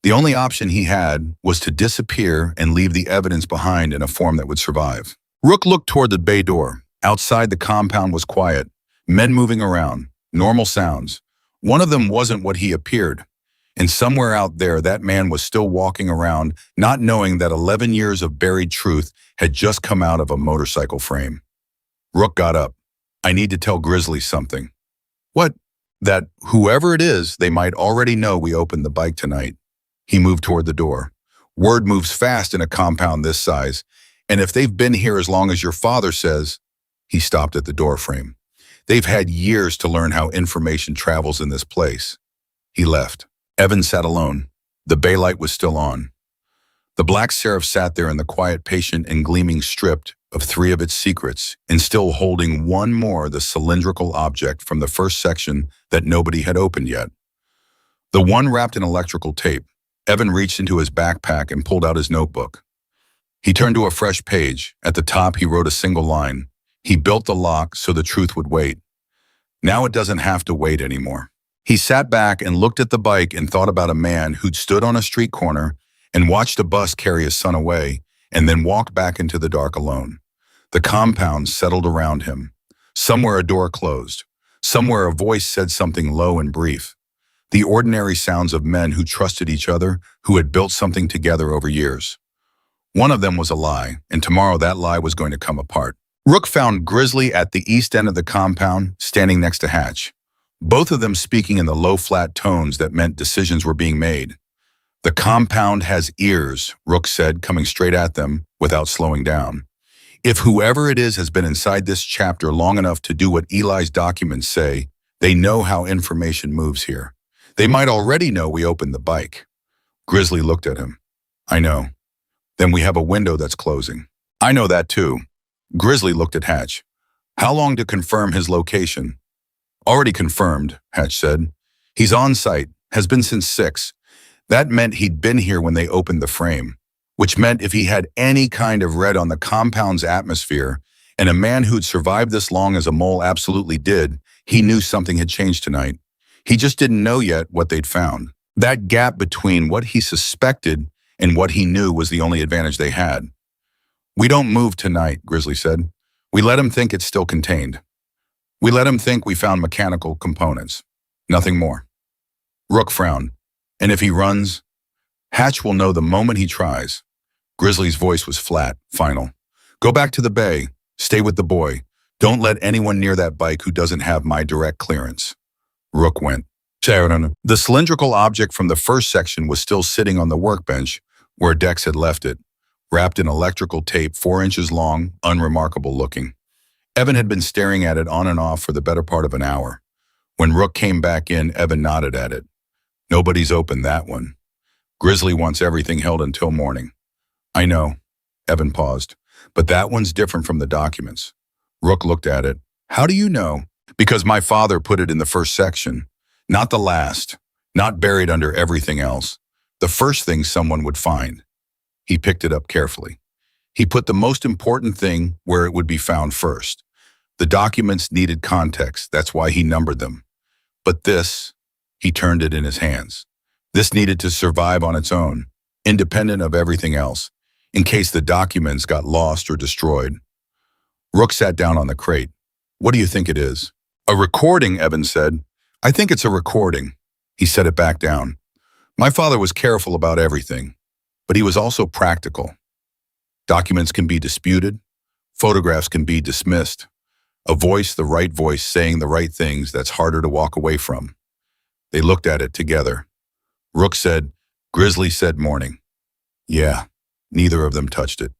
The only option he had was to disappear and leave the evidence behind in a form that would survive. Rook looked toward the bay door. Outside, the compound was quiet. Men moving around. Normal sounds. One of them wasn't what he appeared. And somewhere out there, that man was still walking around, not knowing that 11 years of buried truth had just come out of a motorcycle frame. Rook got up. I need to tell Grizzly something. What? That whoever it is, they might already know we opened the bike tonight. He moved toward the door. Word moves fast in a compound this size, and if they've been here as long as your father says, he stopped at the door frame. They've had years to learn how information travels in this place. He left. Evan sat alone. The bay light was still on. The black seraph sat there in the quiet, patient, and gleaming, stripped of 3 of its secrets, and still holding one more, the cylindrical object from the first section that nobody had opened yet. The one wrapped in electrical tape. Evan reached into his backpack and pulled out his notebook. He turned to a fresh page. At the top, he wrote a single line. He built the lock so the truth would wait. Now it doesn't have to wait anymore. He sat back and looked at the bike and thought about a man who'd stood on a street corner and watched a bus carry his son away and then walked back into the dark alone. The compound settled around him. Somewhere a door closed. Somewhere a voice said something low and brief. The ordinary sounds of men who trusted each other, who had built something together over years. One of them was a lie, and tomorrow that lie was going to come apart. Rook found Grizzly at the east end of the compound, standing next to Hatch. Both of them speaking in the low, flat tones that meant decisions were being made. The compound has ears, Rook said, coming straight at them without slowing down. If whoever it is has been inside this chapter long enough to do what Eli's documents say, they know how information moves here. They might already know we opened the bike. Grizzly looked at him. I know. Then we have a window that's closing. I know that too. Grizzly looked at Hatch. How long to confirm his location? Already confirmed, Hatch said. He's on site, has been since 6. That meant he'd been here when they opened the frame, which meant if he had any kind of read on the compound's atmosphere, and a man who'd survived this long as a mole absolutely did, he knew something had changed tonight. He just didn't know yet what they'd found. That gap between what he suspected and what he knew was the only advantage they had. We don't move tonight, Grizzly said. We let him think it's still contained. We let him think we found mechanical components. Nothing more. Rook frowned. And if he runs, Hatch will know the moment he tries. Grizzly's voice was flat, final. Go back to the bay. Stay with the boy. Don't let anyone near that bike who doesn't have my direct clearance. Rook went. The cylindrical object from the first section was still sitting on the workbench where Dex had left it, wrapped in electrical tape 4 inches long, unremarkable looking. Evan had been staring at it on and off for the better part of an hour. When Rook came back in, Evan nodded at it. Nobody's opened that one. Grizzly wants everything held until morning. I know. Evan paused. But that one's different from the documents. Rook looked at it. How do you know? Because my father put it in the first section. Not the last. Not buried under everything else. The first thing someone would find. He picked it up carefully. He put the most important thing where it would be found first. The documents needed context, that's why he numbered them. But this, he turned it in his hands. This needed to survive on its own, independent of everything else, in case the documents got lost or destroyed. Rook sat down on the crate. What do you think it is? A recording, Evan said. I think it's a recording. He set it back down. My father was careful about everything, but he was also practical. Documents can be disputed. Photographs can be dismissed. A voice, the right voice, saying the right things, that's harder to walk away from. They looked at it together. Rook said, Grizzly said morning. Yeah, neither of them touched it.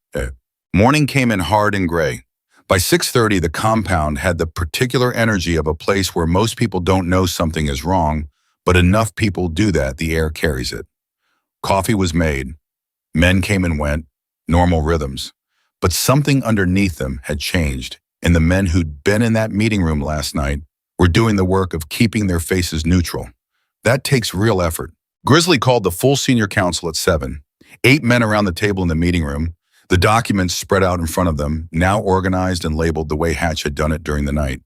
Morning came in hard and gray. By 6:30, the compound had the particular energy of a place where most people don't know something is wrong, but enough people do that the air carries it. Coffee was made. Men came and went, normal rhythms. But something underneath them had changed, and the men who'd been in that meeting room last night were doing the work of keeping their faces neutral. That takes real effort. Grizzly called the full senior council at 7. 8 men around the table in the meeting room, the documents spread out in front of them, now organized and labeled the way Hatch had done it during the night.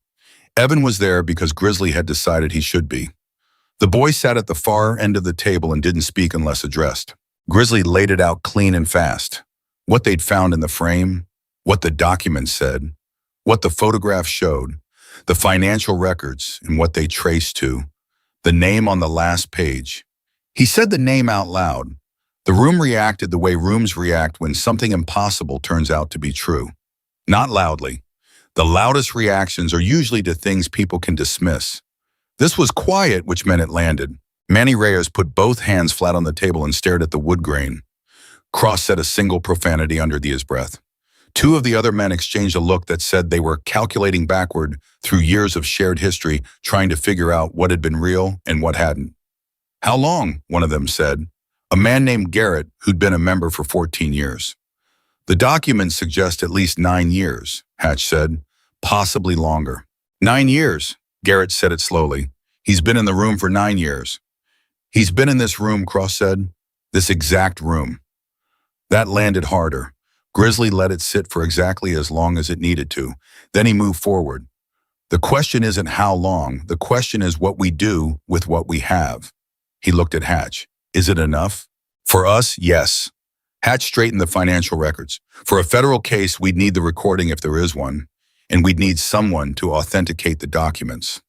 Evan was there because Grizzly had decided he should be. The boy sat at the far end of the table and didn't speak unless addressed. Grizzly laid it out clean and fast. What they'd found in the frame, what the documents said, what the photographs showed, the financial records and what they traced to, the name on the last page. He said the name out loud. The room reacted the way rooms react when something impossible turns out to be true. Not loudly. The loudest reactions are usually to things people can dismiss. This was quiet, which meant it landed. Manny Reyes put both hands flat on the table and stared at the wood grain. Cross said a single profanity under his breath. 2 of the other men exchanged a look that said they were calculating backward through years of shared history, trying to figure out what had been real and what hadn't. How long? One of them said. A man named Garrett, who'd been a member for 14 years. The documents suggest at least 9 years, Hatch said, possibly longer. 9 years, Garrett said it slowly. He's been in the room for 9 years. He's been in this room, Cross said, this exact room. That landed harder. Grizzly let it sit for exactly as long as it needed to. Then he moved forward. The question isn't how long, the question is what we do with what we have. He looked at Hatch. Is it enough? For us, yes. Hatch straightened the financial records. For a federal case, we'd need the recording if there is one, and we'd need someone to authenticate the documents.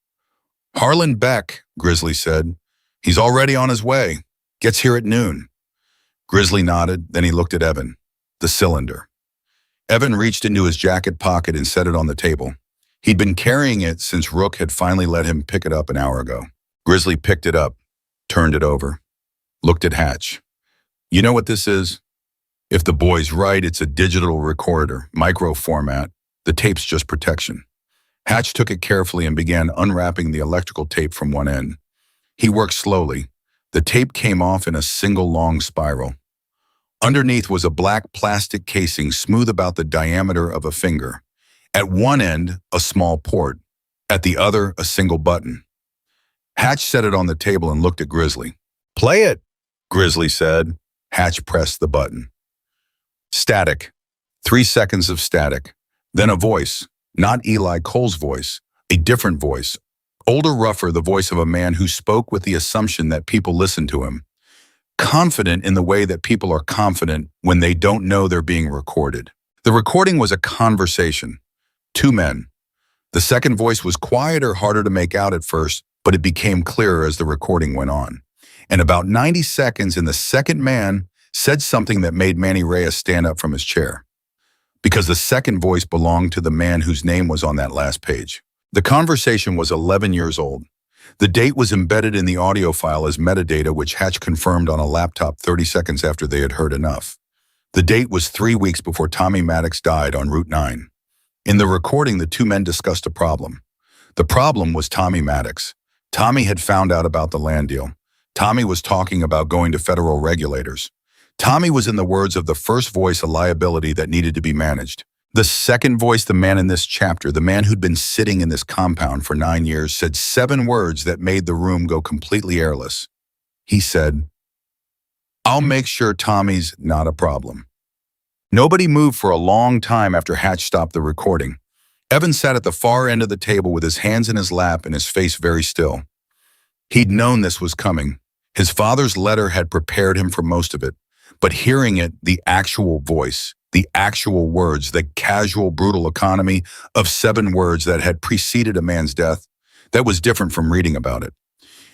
Harlan Beck, Grizzly said. He's already on his way. Gets here at noon. Grizzly nodded, then he looked at Evan. The cylinder. Evan reached into his jacket pocket and set it on the table. He'd been carrying it since Rook had finally let him pick it up an hour ago. Grizzly picked it up, turned it over. Looked at Hatch. You know what this is? If the boy's right, it's a digital recorder, micro format. The tape's just protection. Hatch took it carefully and began unwrapping the electrical tape from one end. He worked slowly. The tape came off in a single long spiral. Underneath was a black plastic casing smooth about the diameter of a finger. At one end, a small port. At the other, a single button. Hatch set it on the table and looked at Grizzly. Play it, Grizzly said. Hatch pressed the button. Static. 3 seconds of static. Then a voice, not Eli Cole's voice, a different voice. Older, rougher, the voice of a man who spoke with the assumption that people listened to him. Confident in the way that people are confident when they don't know they're being recorded. The recording was a conversation. 2 men. The second voice was quieter, harder to make out at first, but it became clearer as the recording went on. And about 90 seconds in, the second man said something that made Manny Reyes stand up from his chair. Because the second voice belonged to the man whose name was on that last page. The conversation was 11 years old. The date was embedded in the audio file as metadata, which Hatch confirmed on a laptop 30 seconds after they had heard enough. The date was 3 weeks before Tommy Maddox died on Route 9. In the recording, the 2 men discussed a problem. The problem was Tommy Maddox. Tommy had found out about the land deal. Tommy was talking about going to federal regulators. Tommy was, in the words of the first voice, a liability that needed to be managed. The second voice, the man in this chapter, the man who'd been sitting in this compound for 9 years, said 7 words that made the room go completely airless. He said, I'll make sure Tommy's not a problem. Nobody moved for a long time after Hatch stopped the recording. Evan sat at the far end of the table with his hands in his lap and his face very still. He'd known this was coming. His father's letter had prepared him for most of it, but hearing it, the actual voice, the actual words, the casual, brutal economy of 7 words that had preceded a man's death, that was different from reading about it.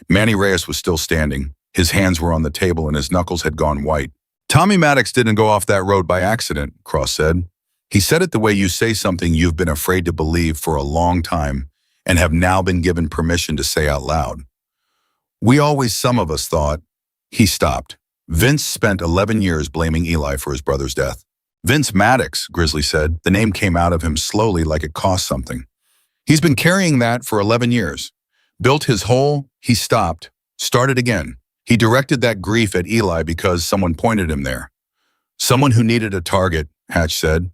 Manny Reyes was still standing. His hands were on the table and his knuckles had gone white. Tommy Maddox didn't go off that road by accident, Cross said. He said it the way you say something you've been afraid to believe for a long time and have now been given permission to say out loud. Some of us thought. He stopped. Vince spent 11 years blaming Eli for his brother's death. Vince Maddox, Grizzly said. The name came out of him slowly like it cost something. He's been carrying that for 11 years. Built his hole, he stopped, started again. He directed that grief at Eli because someone pointed him there. Someone who needed a target, Hatch said.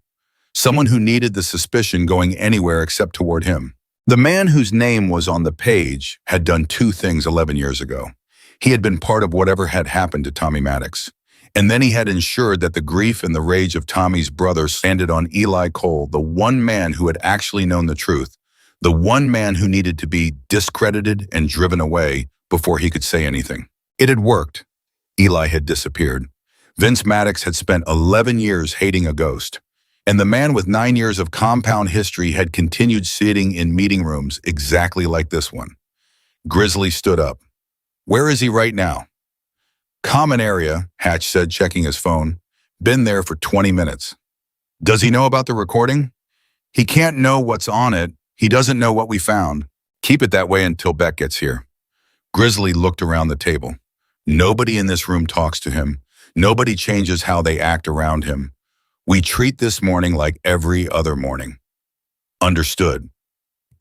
Someone who needed the suspicion going anywhere except toward him. The man whose name was on the page had done 2 things 11 years ago. He had been part of whatever had happened to Tommy Maddox. And then he had ensured that the grief and the rage of Tommy's brother landed on Eli Cole, the one man who had actually known the truth, the one man who needed to be discredited and driven away before he could say anything. It had worked. Eli had disappeared. Vince Maddox had spent 11 years hating a ghost. And the man with 9 years of compound history had continued sitting in meeting rooms exactly like this one. Grizzly stood up. Where is he right now? Common area, Hatch said, checking his phone. Been there for 20 minutes. Does he know about the recording? He can't know what's on it. He doesn't know what we found. Keep it that way until Beck gets here. Grizzly looked around the table. Nobody in this room talks to him. Nobody changes how they act around him. We treat this morning like every other morning. Understood.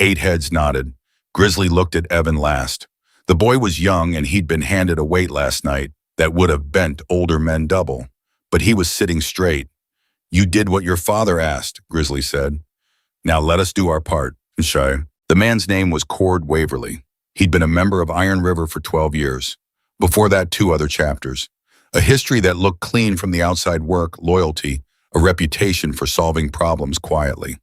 8 heads nodded. Grizzly looked at Evan last. The boy was young and he'd been handed a weight last night that would have bent older men double. But he was sitting straight. You did what your father asked, Grizzly said. Now let us do our part, Shy. The man's name was Cord Waverly. He'd been a member of Iron River for 12 years. Before that, 2 other chapters. A history that looked clean from the outside: work, loyalty, a reputation for solving problems quietly.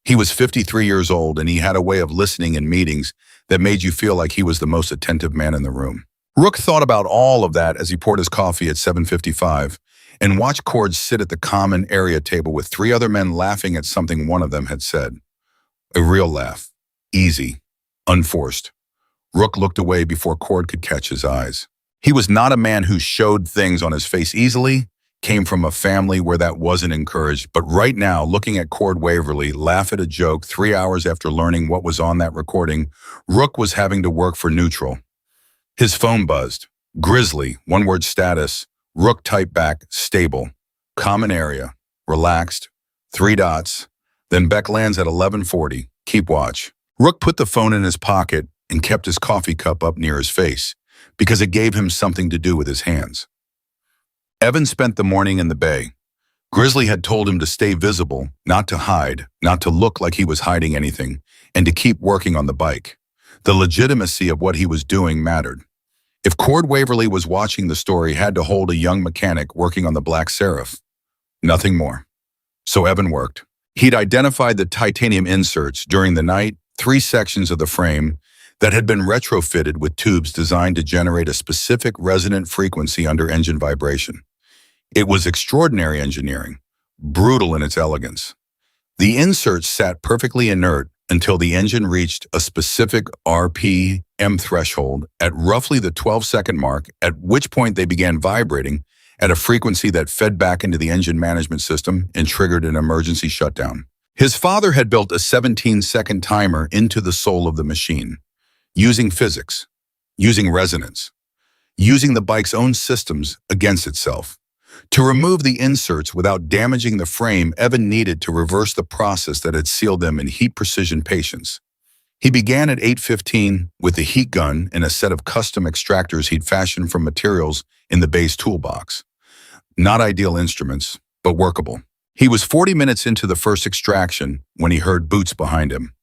He was 53 years old and he had a way of listening in meetings that made you feel like he was the most attentive man in the room. Rook thought about all of that as he poured his coffee at 7:55 and watched Cord sit at the common area table with 3 other men laughing at something one of them had said. A real laugh. Easy. Unforced. Rook looked away before Cord could catch his eyes. He was not a man who showed things on his face easily, came from a family where that wasn't encouraged, but right now, looking at Cord Waverly laugh at a joke 3 hours after learning what was on that recording, Rook was having to work for neutral. His phone buzzed. Grizzly, 1-word status. Rook typed back, stable. Common area. Relaxed. 3 dots. Then Beck lands at 11:40. Keep watch. Rook put the phone in his pocket and kept his coffee cup up near his face because it gave him something to do with his hands. Evan spent the morning in the bay. Grizzly had told him to stay visible, not to hide, not to look like he was hiding anything, and to keep working on the bike. The legitimacy of what he was doing mattered. If Cord Waverly was watching the story, had to hold a young mechanic working on the Black Seraph. Nothing more. So Evan worked. He'd identified the titanium inserts during the night, 3 sections of the frame that had been retrofitted with tubes designed to generate a specific resonant frequency under engine vibration. It was extraordinary engineering, brutal in its elegance. The inserts sat perfectly inert until the engine reached a specific RPM threshold at roughly the 12-second mark, at which point they began vibrating at a frequency that fed back into the engine management system and triggered an emergency shutdown. His father had built a 17-second timer into the soul of the machine, using physics, using resonance, using the bike's own systems against itself. To remove the inserts without damaging the frame, Evan needed to reverse the process that had sealed them in heat precision patience. He began at 8:15 with a heat gun and a set of custom extractors he'd fashioned from materials in the base toolbox. Not ideal instruments, but workable. He was 40 minutes into the first extraction when he heard boots behind him.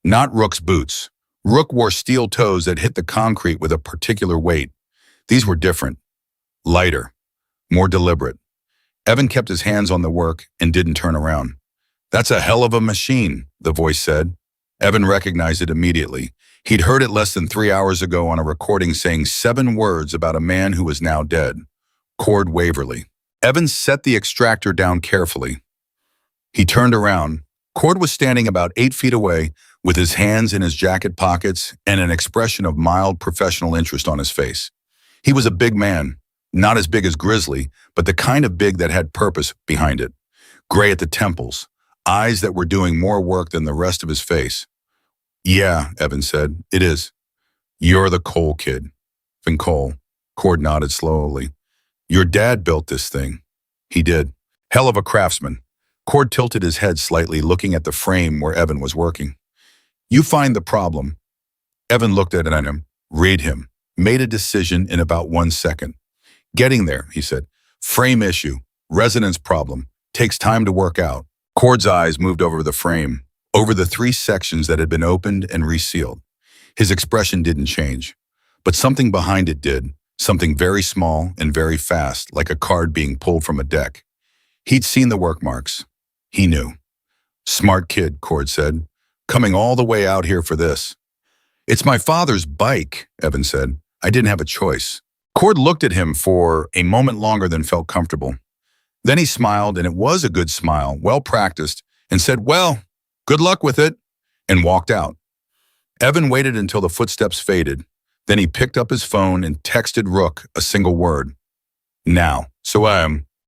Not Rook's boots. Rook wore steel toes that hit the concrete with a particular weight. These were different. Lighter. more deliberate. Evan kept his hands on the work and didn't turn around. "That's a hell of a machine," the voice said. Evan recognized it immediately. He'd heard it less than 3 hours ago on a recording saying 7 words about a man who was now dead. Cord Waverly. Evan set the extractor down carefully. He turned around. Cord was standing about 8 feet away with his hands in his jacket pockets and an expression of mild professional interest on his face. He was a big man, not as big as Grizzly, but the kind of big that had purpose behind it. Gray at the temples, eyes that were doing more work than the rest of his face. "Yeah," Evan said, "it is. You're the Cole kid." Van Cole. Cord nodded slowly. "Your dad built this thing." "He did. Hell of a craftsman." Cord tilted his head slightly, looking at the frame where Evan was working. "You find the problem." Evan looked at him, read him, made a decision in about 1 second. "Getting there," he said. "Frame issue, resonance problem, takes time to work out." Cord's eyes moved over the frame, over the 3 sections that had been opened and resealed. His expression didn't change, but something behind it did, something very small and very fast, like a card being pulled from a deck. He'd seen the work marks. He knew. "Smart kid," Cord said, "coming all the way out here for this." "It's my father's bike," Evan said. "I didn't have a choice." Cord looked at him for a moment longer than felt comfortable. Then he smiled, and it was a good smile, well practiced, and said, "Well, good luck with it," and walked out. Evan waited until the footsteps faded. Then he picked up his phone and texted Rook a single word. "Now."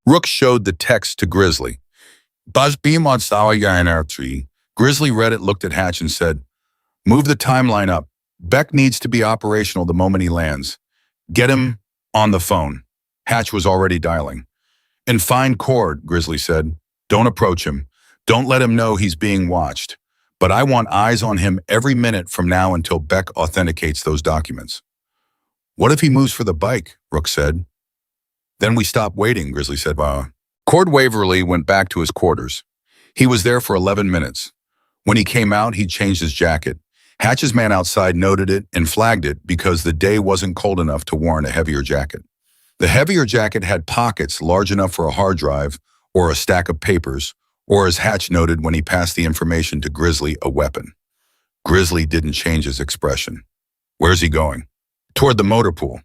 Rook showed the text to Grizzly. "Buzz beam on Sawa Yarnar tree." Grizzly read it, looked at Hatch, and said, "Move the timeline up. Beck needs to be operational the moment he lands. Get him on the phone." Hatch was already dialing. "And find Cord," Grizzly said. "Don't approach him. Don't let him know he's being watched. But I want eyes on him every minute from now until Beck authenticates those documents." "What if he moves for the bike?" Rook said. "Then we stop waiting," Grizzly said. Cord Waverly went back to his quarters. He was there for 11 minutes. When he came out, he'd changed his jacket. Hatch's man outside noted it and flagged it because the day wasn't cold enough to warrant a heavier jacket. The heavier jacket had pockets large enough for a hard drive or a stack of papers, or as Hatch noted when he passed the information to Grizzly, a weapon. Grizzly didn't change his expression. "Where's he going?" "Toward the motor pool."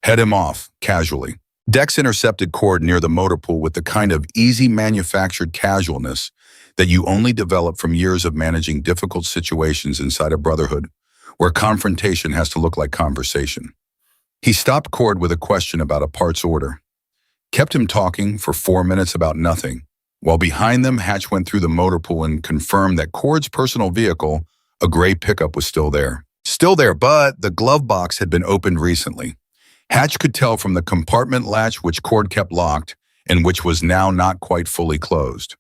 "Head him off," casually. Dex intercepted Cord near the motor pool with the kind of easy manufactured casualness that you only develop from years of managing difficult situations inside a brotherhood, where confrontation has to look like conversation. He stopped Cord with a question about a parts order. Kept him talking for 4 minutes about nothing, while behind them Hatch went through the motor pool and confirmed that Cord's personal vehicle, a gray pickup, was still there. But the glove box had been opened recently. Hatch could tell from the compartment latch which Cord kept locked and which was now not quite fully closed.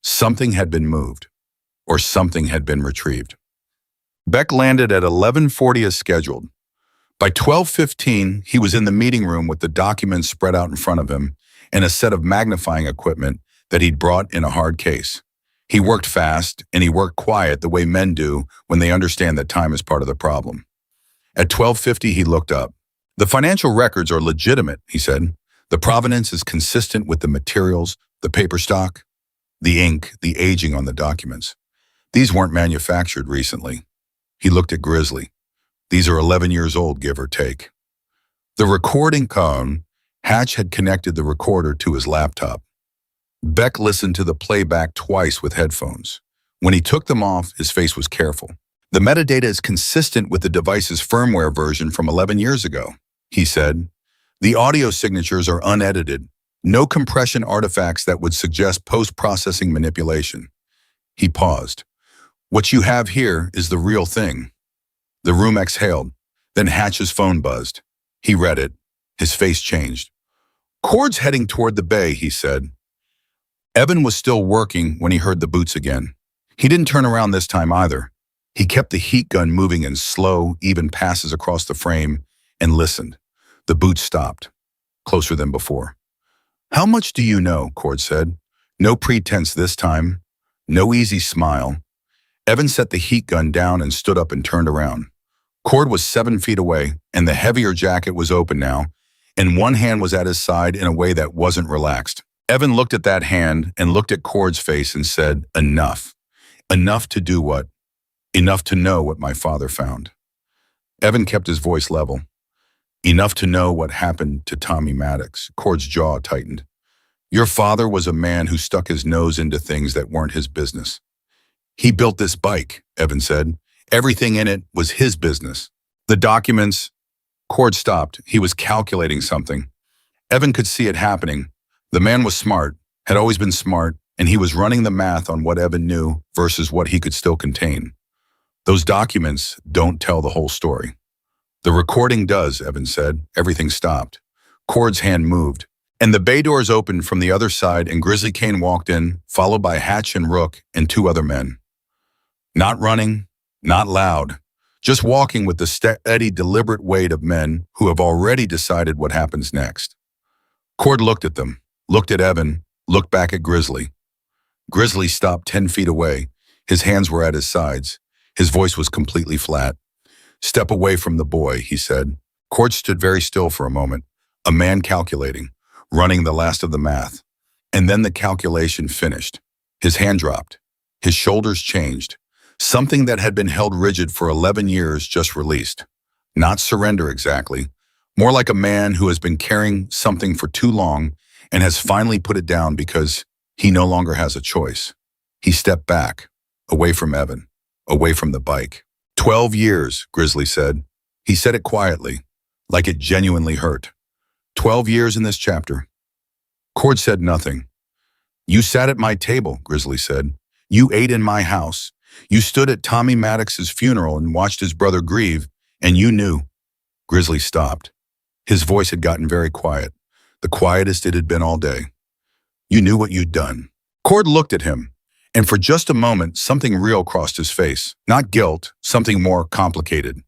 Something had been moved, or something had been retrieved. Beck landed at 11:40 as scheduled. By 12:15, he was in the meeting room with the documents spread out in front of him and a set of magnifying equipment that he'd brought in a hard case. He worked fast, and he worked quiet the way men do when they understand that time is part of the problem. At 12:50, he looked up. "The financial records are legitimate," he said. "The provenance is consistent with the materials, the paper stock, the ink, the aging on the documents. These weren't manufactured recently." He looked at Grizzly. "These are 11 years old, give or take." The recording cone, Hatch had connected the recorder to his laptop. Beck listened to the playback twice with headphones. When he took them off, his face was careful. "The metadata is consistent with the device's firmware version from 11 years ago, he said. "The audio signatures are unedited. No compression artifacts that would suggest post-processing manipulation." He paused. "What you have here is the real thing." The room exhaled. Then Hatch's phone buzzed. He read it. His face changed. "Cord's heading toward the bay," he said. Evan was still working when he heard the boots again. He didn't turn around this time either. He kept the heat gun moving in slow, even passes across the frame and listened. The boots stopped, closer than before. "How much do you know?" Cord said. No pretense this time. No easy smile. Evan set the heat gun down and stood up and turned around. Cord was 7 feet away, and the heavier jacket was open now, and one hand was at his side in a way that wasn't relaxed. Evan looked at that hand and looked at Cord's face and said, "Enough. Enough to do what? Enough to know what my father found." Evan kept his voice level. "Enough to know what happened to Tommy Maddox." Cord's jaw tightened. "Your father was a man who stuck his nose into things that weren't his business." "He built this bike," Evan said. "Everything in it was his business. The documents—" Cord stopped. He was calculating something. Evan could see it happening. The man was smart, had always been smart, and he was running the math on what Evan knew versus what he could still contain. "Those documents don't tell the whole story." "The recording does," Evan said. Everything stopped. Cord's hand moved, and the bay doors opened from the other side, and Grizzly Kane walked in, followed by Hatch and Rook and two other men. Not running, not loud, just walking with the steady, deliberate weight of men who have already decided what happens next. Cord looked at them, looked at Evan, looked back at Grizzly. Grizzly stopped 10 feet away. His hands were at his sides. His voice was completely flat. "Step away from the boy," he said. Cord stood very still for a moment, a man calculating, running the last of the math. And then the calculation finished. His hand dropped. His shoulders changed. Something that had been held rigid for 11 years just released. Not surrender exactly. More like a man who has been carrying something for too long and has finally put it down because he no longer has a choice. He stepped back, away from Evan, away from the bike. 12 years, Grizzly said. He said it quietly, like it genuinely hurt. 12 years in this chapter. Cord said nothing. "You sat at my table," Grizzly said. "You ate in my house. You stood at Tommy Maddox's funeral and watched his brother grieve, and you knew." Grizzly stopped. His voice had gotten very quiet, the quietest it had been all day. "You knew what you'd done." Cord looked at him, and for just a moment, something real crossed his face. Not guilt, something more complicated.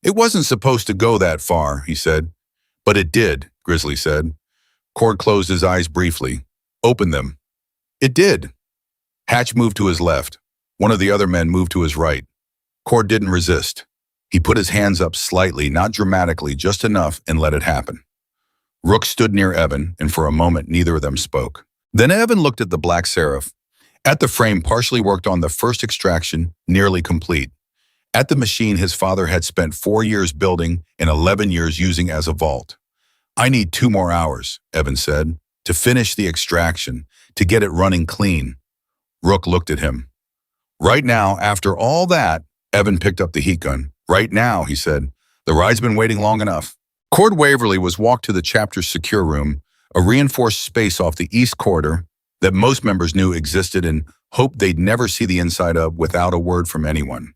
"It wasn't supposed to go that far," he said. "But it did," Grizzly said. Cord closed his eyes briefly. "Open them." "It did." Hatch moved to his left. One of the other men moved to his right. Cord didn't resist. He put his hands up slightly, not dramatically, just enough, and let it happen. Rook stood near Evan, and for a moment neither of them spoke. Then Evan looked at the Black Seraph. At the frame partially worked on the first extraction, nearly complete. At the machine his father had spent 4 years building and 11 years using as a vault. "I need 2 more hours," Evan said, "to finish the extraction, to get it running clean." Rook looked at him. "Right now, after all that," Evan picked up the heat gun. "Right now," he said. "The ride's been waiting long enough." Cord Waverly was walked to the chapter's secure room, a reinforced space off the east corridor that most members knew existed and hoped they'd never see the inside of without a word from anyone.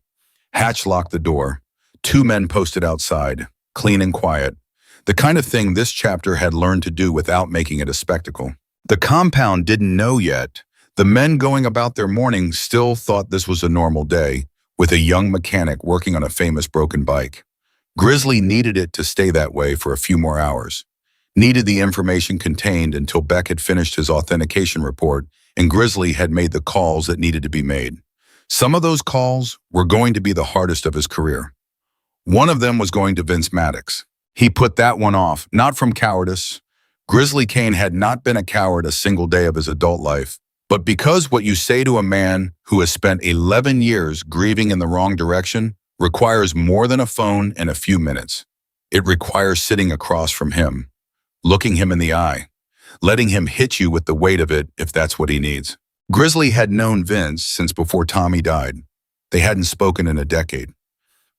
Hatch locked the door. 2 men posted outside, clean and quiet, the kind of thing this chapter had learned to do without making it a spectacle. The compound didn't know yet. The men going about their morning still thought this was a normal day, with a young mechanic working on a famous broken bike. Grizzly needed it to stay that way for a few more hours. Needed the information contained until Beck had finished his authentication report and Grizzly had made the calls that needed to be made. Some of those calls were going to be the hardest of his career. One of them was going to Vince Maddox. He put that one off, not from cowardice. Grizzly Kane had not been a coward a single day of his adult life, but because what you say to a man who has spent 11 years grieving in the wrong direction requires more than a phone and a few minutes. It requires sitting across from him, looking him in the eye, letting him hit you with the weight of it if that's what he needs. Grizzly had known Vince since before Tommy died. They hadn't spoken in a decade.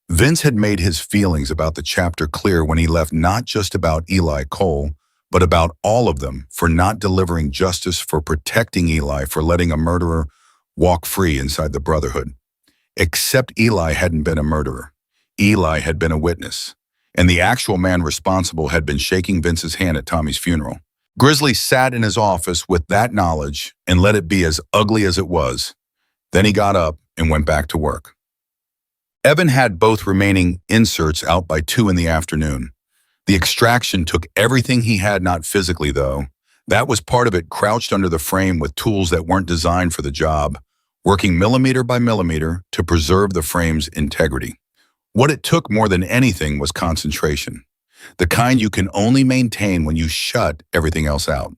Vince had made his feelings about the chapter clear when he left, not just about Eli Cole, but about all of them, for not delivering justice, for protecting Eli, for letting a murderer walk free inside the Brotherhood. Except Eli hadn't been a murderer. Eli had been a witness, and the actual man responsible had been shaking Vince's hand at Tommy's funeral. Grizzly sat in his office with that knowledge and let it be as ugly as it was. Then he got up and went back to work. Evan had both remaining inserts out by 2 in the afternoon. The extraction took everything he had, not physically though. That was part of it, crouched under the frame with tools that weren't designed for the job, working millimeter by millimeter to preserve the frame's integrity. What it took more than anything was concentration. The kind you can only maintain when you shut everything else out.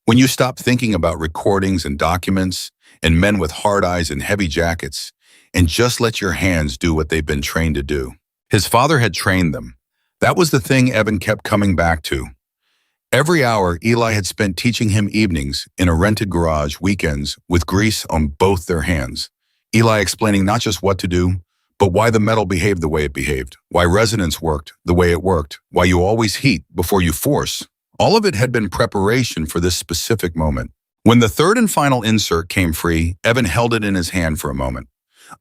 When you stop thinking about recordings and documents and men with hard eyes and heavy jackets and just let your hands do what they've been trained to do. His father had trained them. That was the thing Evan kept coming back to. Every hour Eli had spent teaching him evenings in a rented garage, weekends, with grease on both their hands. Eli explaining not just what to do, but why the metal behaved the way it behaved, why resonance worked the way it worked, why you always heat before you force. All of it had been preparation for this specific moment. When the third and final insert came free, Evan held it in his hand for a moment.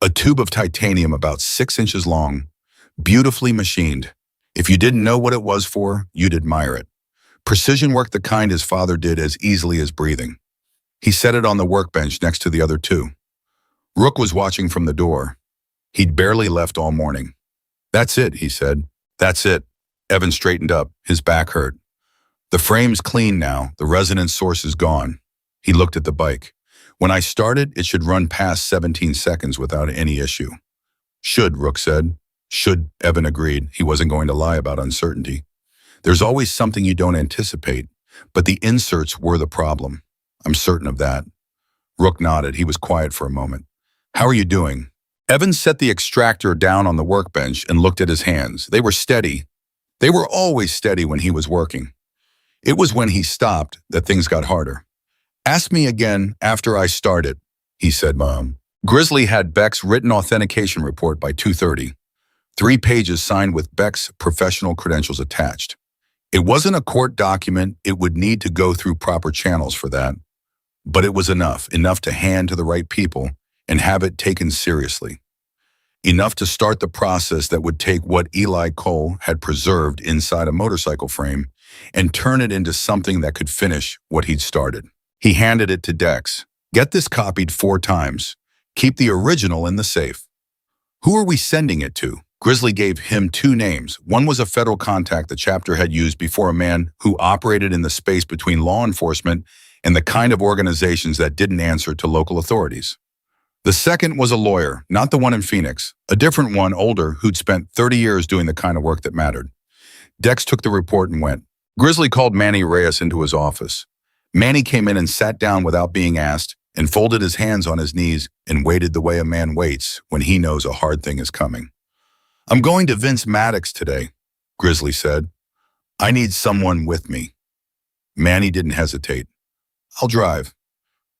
A tube of titanium about 6 inches long, beautifully machined. If you didn't know what it was for, you'd admire it. Precision work the kind his father did as easily as breathing. He set it on the workbench next to the other two. Rook was watching from the door. He'd barely left all morning. "That's it," he said. "That's it." Evan straightened up. His back hurt. "The frame's clean now. The resonance source is gone." He looked at the bike. "When I started, it should run past 17 seconds without any issue." "Should," Rook said. "Should," Evan agreed. He wasn't going to lie about uncertainty. There's always something you don't anticipate, but the inserts were the problem. "I'm certain of that." Rook nodded. He was quiet for a moment. "How are you doing?" Evan set the extractor down on the workbench and looked at his hands. They were steady. They were always steady when he was working. It was when he stopped that things got harder. "Ask me again after I started," he said, Mom. Grizzly had Beck's written authentication report by 2:30. 3 pages signed with Beck's professional credentials attached. It wasn't a court document. It would need to go through proper channels for that. But it was enough to hand to the right people and have it taken seriously. Enough to start the process that would take what Eli Cole had preserved inside a motorcycle frame and turn it into something that could finish what he'd started. He handed it to Dex. "Get this copied 4 times. Keep the original in the safe." "Who are we sending it to?" Grizzly gave him 2 names. One was a federal contact the chapter had used before, a man who operated in the space between law enforcement and the kind of organizations that didn't answer to local authorities. The second was a lawyer, not the one in Phoenix, a different one, older, who'd spent 30 years doing the kind of work that mattered. Dex took the report and went. Grizzly called Manny Reyes into his office. Manny came in and sat down without being asked and folded his hands on his knees and waited the way a man waits when he knows a hard thing is coming. "I'm going to Vince Maddox today," Grizzly said. "I need someone with me." Manny didn't hesitate. "I'll drive."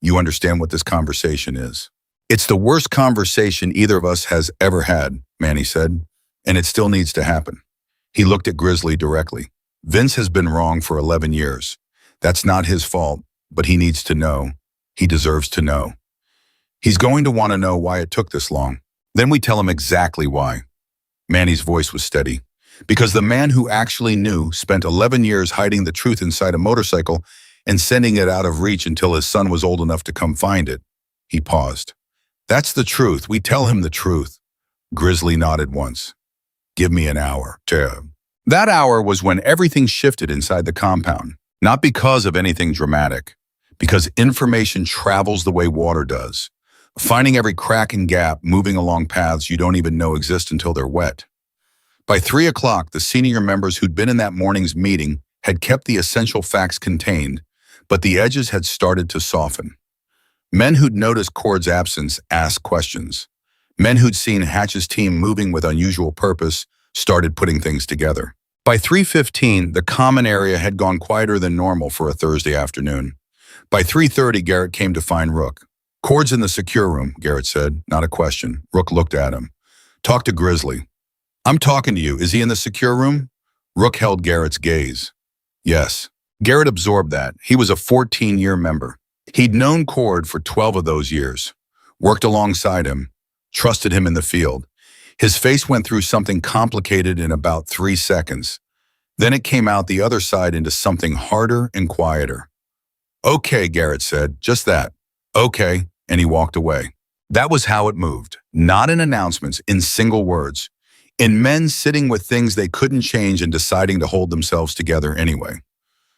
"You understand what this conversation is?" "It's the worst conversation either of us has ever had," Manny said, "and it still needs to happen." He looked at Grizzly directly. "Vince has been wrong for 11 years. That's not his fault, but he needs to know. He deserves to know. He's going to want to know why it took this long. Then we tell him exactly why." Manny's voice was steady. "Because the man who actually knew spent 11 years hiding the truth inside a motorcycle and sending it out of reach until his son was old enough to come find it." He paused. "That's the truth. We tell him the truth." Grizzly nodded once. "Give me an hour, Tab." That hour was when everything shifted inside the compound. Not because of anything dramatic, because information travels the way water does, finding every crack and gap, moving along paths you don't even know exist until they're wet. By 3 o'clock, the senior members who'd been in that morning's meeting had kept the essential facts contained, but the edges had started to soften. Men who'd noticed Cord's absence asked questions. Men who'd seen Hatch's team moving with unusual purpose started putting things together. By 3:15, the common area had gone quieter than normal for a Thursday afternoon. By 3:30, Garrett came to find Rook. "Cord's in the secure room," Garrett said, not a question. Rook looked at him. "Talk to Grizzly." "I'm talking to you. Is he in the secure room?" Rook held Garrett's gaze. "Yes." Garrett absorbed that. He was a 14-year member. He'd known Cord for 12 of those years, worked alongside him, trusted him in the field. His face went through something complicated in about 3 seconds. Then it came out the other side into something harder and quieter. "Okay," Garrett said, "just that. Okay," and he walked away. That was how it moved, not in announcements, in single words, in men sitting with things they couldn't change and deciding to hold themselves together anyway.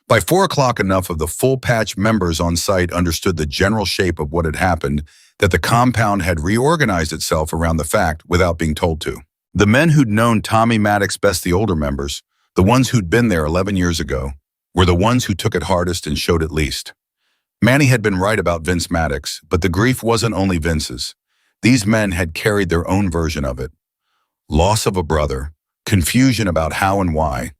By 4 o'clock, enough of the full patch members on site understood the general shape of what had happened, that the compound had reorganized itself around the fact without being told to. The men who'd known Tommy Maddox best, the older members, The ones who'd been there 11 years ago were the ones who took it hardest and showed it least. Manny had been right about Vince Maddox, but the grief wasn't only Vince's. These men had carried their own version of it. Loss of a brother, confusion about how and why,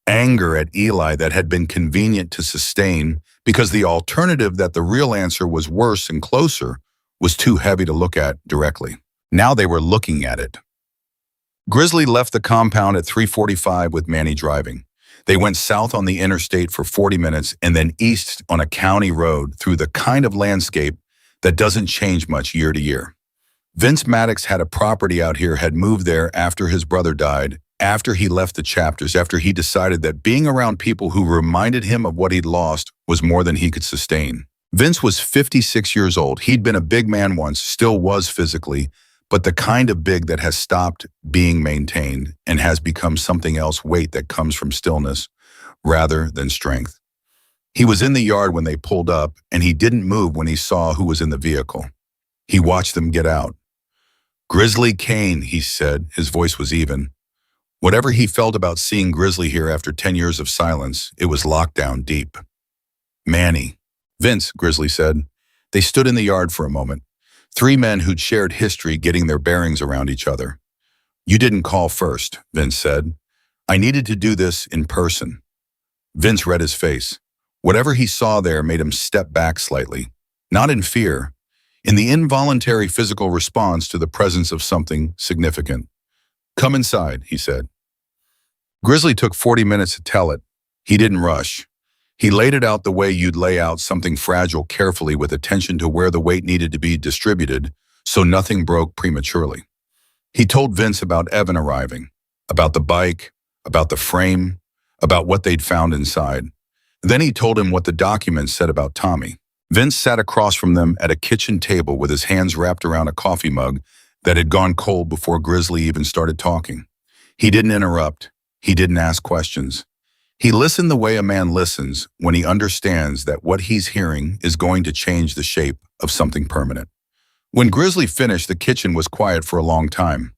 anger at Eli that had been convenient to sustain because the alternative that the real answer was worse and closer was too heavy to look at directly. Now they were looking at it. Grizzly left the compound at 3:45 with Manny driving. They went south on the interstate for 40 minutes and then east on a county road through the kind of landscape that doesn't change much year to year. Vince Maddox had a property out here, had moved there after his brother died, after he left the chapters, after he decided that being around people who reminded him of what he'd lost was more than he could sustain. Vince was 56 years old. He'd been a big man once, still was physically, but the kind of big that has stopped being maintained and has become something else, weight that comes from stillness rather than strength. He was in the yard when they pulled up, and he didn't move when he saw who was in the vehicle. He watched them get out. "Grizzly Kane," he said. His voice was even. Whatever he felt about seeing Grizzly here after 10 years of silence, it was locked down deep. "Manny." "Vince," Grizzly said. They stood in the yard for a moment. Three men who'd shared history, getting their bearings around each other. "You didn't call first," Vince said. "I needed to do this in person." Vince read his face. Whatever he saw there made him step back slightly. Not in fear, in the involuntary physical response to the presence of something significant. "Come inside," he said. Grizzly took 40 minutes to tell it. He didn't rush. He laid it out the way you'd lay out something fragile, carefully, with attention to where the weight needed to be distributed so nothing broke prematurely. He told Vince about Evan arriving, about the bike, about the frame, about what they'd found inside. Then he told him what the documents said about Tommy. Vince sat across from them at a kitchen table with his hands wrapped around a coffee mug that had gone cold before Grizzly even started talking. He didn't interrupt. He didn't ask questions. He listened the way a man listens when he understands that what he's hearing is going to change the shape of something permanent. When Grizzly finished, the kitchen was quiet for a long time.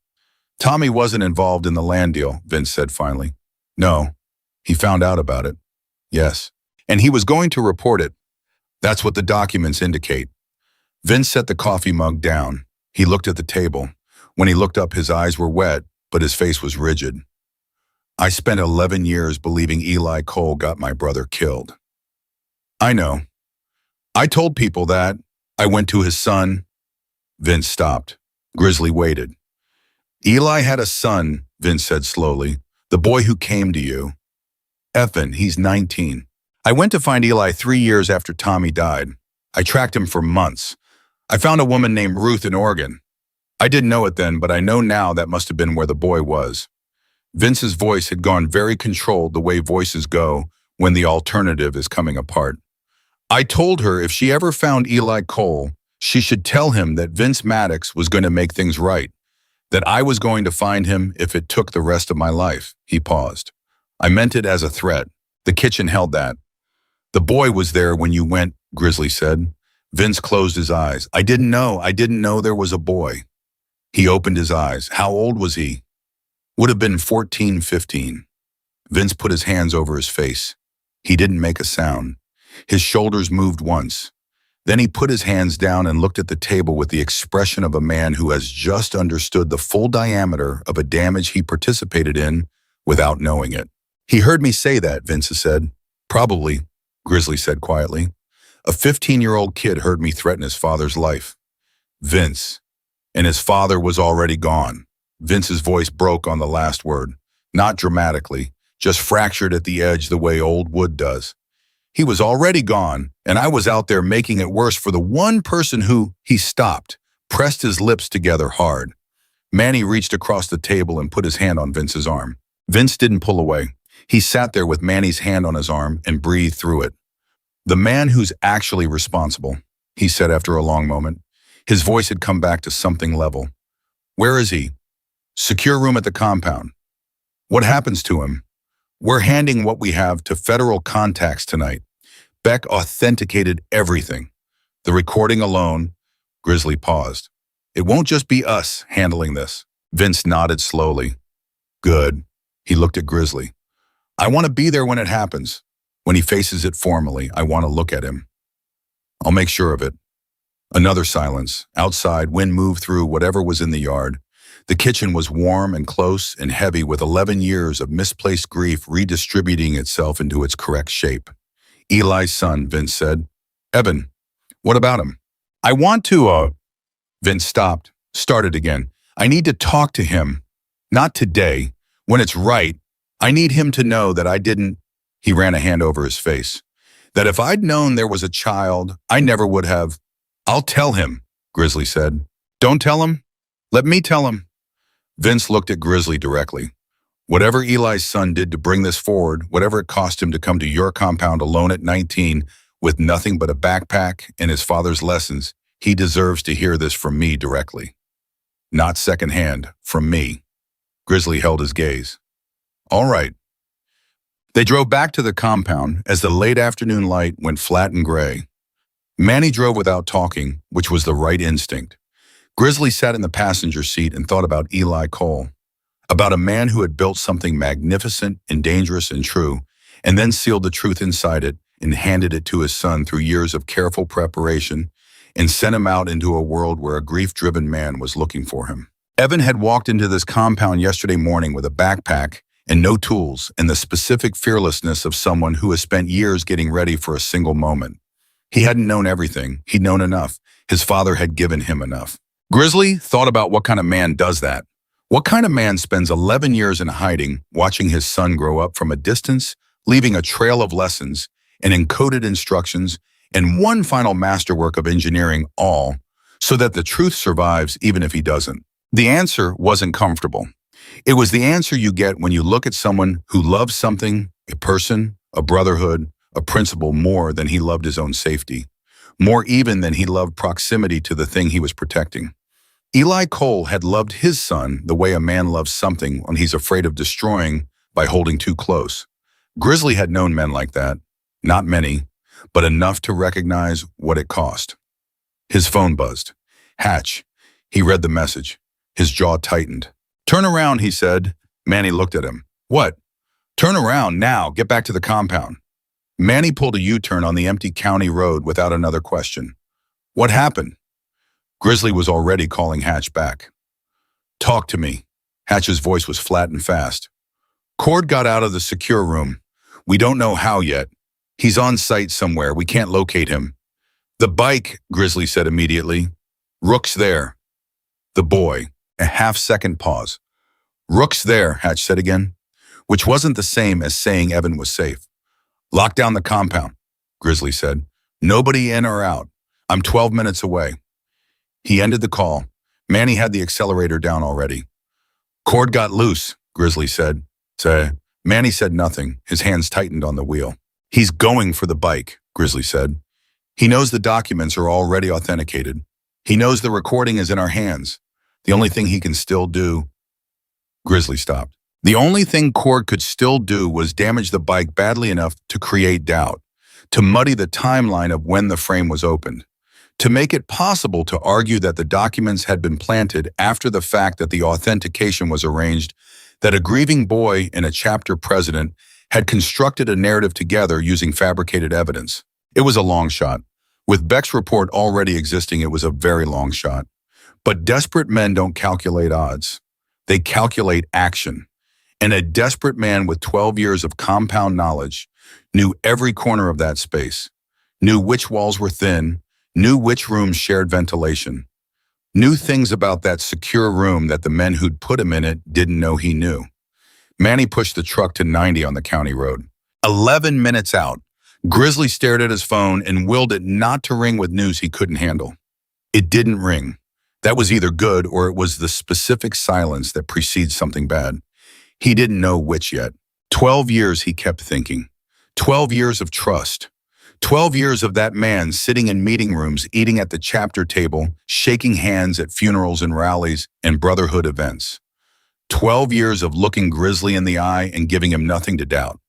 "Tommy wasn't involved in the land deal," Vince said finally. "No. He found out about it." "Yes. And he was going to report it. That's what the documents indicate." Vince set the coffee mug down. He looked at the table. When he looked up, his eyes were wet, but his face was rigid. "I spent 11 years believing Eli Cole got my brother killed." "I know. I told people that. I went to his son." Vince stopped. Grizzly waited. "Eli had a son," Vince said slowly. "The boy who came to you. Effin, he's 19. I went to find Eli 3 years after Tommy died. I tracked him for months. I found a woman named Ruth in Oregon. I didn't know it then, but I know now that must have been where the boy was." Vince's voice had gone very controlled, the way voices go when the alternative is coming apart. "I told her if she ever found Eli Cole, she should tell him that Vince Maddox was going to make things right, that I was going to find him if it took the rest of my life." He paused. "I meant it as a threat." The kitchen held that. "The boy was there when you went," Grizzly said. Vince closed his eyes. I didn't know there was a boy." He opened his eyes. "How old was he?" "Would have been 14, 15. Vince put his hands over his face. He didn't make a sound. His shoulders moved once. Then he put his hands down and looked at the table with the expression of a man who has just understood the full diameter of a damage he participated in without knowing it. "He heard me say that," Vince said. "Probably," Grizzly said quietly. "A 15-year-old kid heard me threaten his father's life." "Vince. And his father was already gone." Vince's voice broke on the last word. Not dramatically, just fractured at the edge the way old wood does. "He was already gone, and I was out there making it worse for the one person who—" He stopped, pressed his lips together hard. Manny reached across the table and put his hand on Vince's arm. Vince didn't pull away. He sat there with Manny's hand on his arm and breathed through it. "The man who's actually responsible," he said after a long moment. His voice had come back to something level. "Where is he?" "Secure room at the compound." "What happens to him?" "We're handing what we have to federal contacts tonight. Beck authenticated everything. The recording alone." Grizzly paused. "It won't just be us handling this." Vince nodded slowly. "Good." He looked at Grizzly. I want to be there when it happens. When he faces it formally, I want to look at him. I'll make sure of it. Another silence. Outside, wind moved through whatever was in the yard. The kitchen was warm and close and heavy with 11 years of misplaced grief redistributing itself into its correct shape. Eli's son, Vince said. Evan, what about him? I want to, Vince stopped, started again. I need to talk to him. Not today. When it's right, I need him to know that I didn't, he ran a hand over his face, that if I'd known there was a child, I never would have. I'll tell him, Grizzly said. Don't tell him. Let me tell him. Vince looked at Grizzly directly. Whatever Eli's son did to bring this forward, whatever it cost him to come to your compound alone at 19 with nothing but a backpack and his father's lessons, he deserves to hear this from me directly. Not secondhand, from me. Grizzly held his gaze. All right. They drove back to the compound as the late afternoon light went flat and gray. Manny drove without talking, which was the right instinct. Grizzly sat in the passenger seat and thought about Eli Cole, about a man who had built something magnificent and dangerous and true, and then sealed the truth inside it and handed it to his son through years of careful preparation and sent him out into a world where a grief-driven man was looking for him. Evan had walked into this compound yesterday morning with a backpack and no tools and the specific fearlessness of someone who has spent years getting ready for a single moment. He hadn't known everything. He'd known enough. His father had given him enough. Grizzly thought about what kind of man does that. What kind of man spends 11 years in hiding, watching his son grow up from a distance, leaving a trail of lessons and encoded instructions and one final masterwork of engineering, all so that the truth survives even if he doesn't? The answer wasn't comfortable. It was the answer you get when you look at someone who loves something, a person, a brotherhood, a principle more than he loved his own safety, more even than he loved proximity to the thing he was protecting. Eli Cole had loved his son the way a man loves something when he's afraid of destroying by holding too close. Grizzly had known men like that, not many, but enough to recognize what it cost. His phone buzzed. Hatch. He read the message. His jaw tightened. Turn around, he said. Manny looked at him. What? Turn around now. Get back to the compound. Manny pulled a U-turn on the empty county road without another question. What happened? Grizzly was already calling Hatch back. Talk to me. Hatch's voice was flat and fast. Cord got out of the secure room. We don't know how yet. He's on site somewhere. We can't locate him. The bike, Grizzly said immediately. Rook's there. The boy. A half-second pause. Rook's there, Hatch said again, which wasn't the same as saying Evan was safe. Lock down the compound, Grizzly said. Nobody in or out. I'm 12 minutes away. He ended the call. Manny had the accelerator down already. Cord got loose, Grizzly said. Manny said nothing. His hands tightened on the wheel. He's going for the bike, Grizzly said. He knows the documents are already authenticated. He knows the recording is in our hands. The only thing he can still do... Grizzly stopped. The only thing Cord could still do was damage the bike badly enough to create doubt, to muddy the timeline of when the frame was opened, to make it possible to argue that the documents had been planted after the fact that the authentication was arranged, that a grieving boy and a chapter president had constructed a narrative together using fabricated evidence. It was a long shot. With Beck's report already existing, it was a very long shot. But desperate men don't calculate odds. They calculate action. And a desperate man with 12 years of compound knowledge knew every corner of that space, knew which walls were thin, knew which rooms shared ventilation, knew things about that secure room that the men who'd put him in it didn't know he knew. Manny pushed the truck to 90 on the county road. 11 minutes out, Grizzly stared at his phone and willed it not to ring with news he couldn't handle. It didn't ring. That was either good or it was the specific silence that precedes something bad. He didn't know which yet. 12 years, he kept thinking. 12 years of trust. 12 years of that man sitting in meeting rooms, eating at the chapter table, shaking hands at funerals and rallies and brotherhood events. 12 years of looking Grizzly in the eye and giving him nothing to doubt.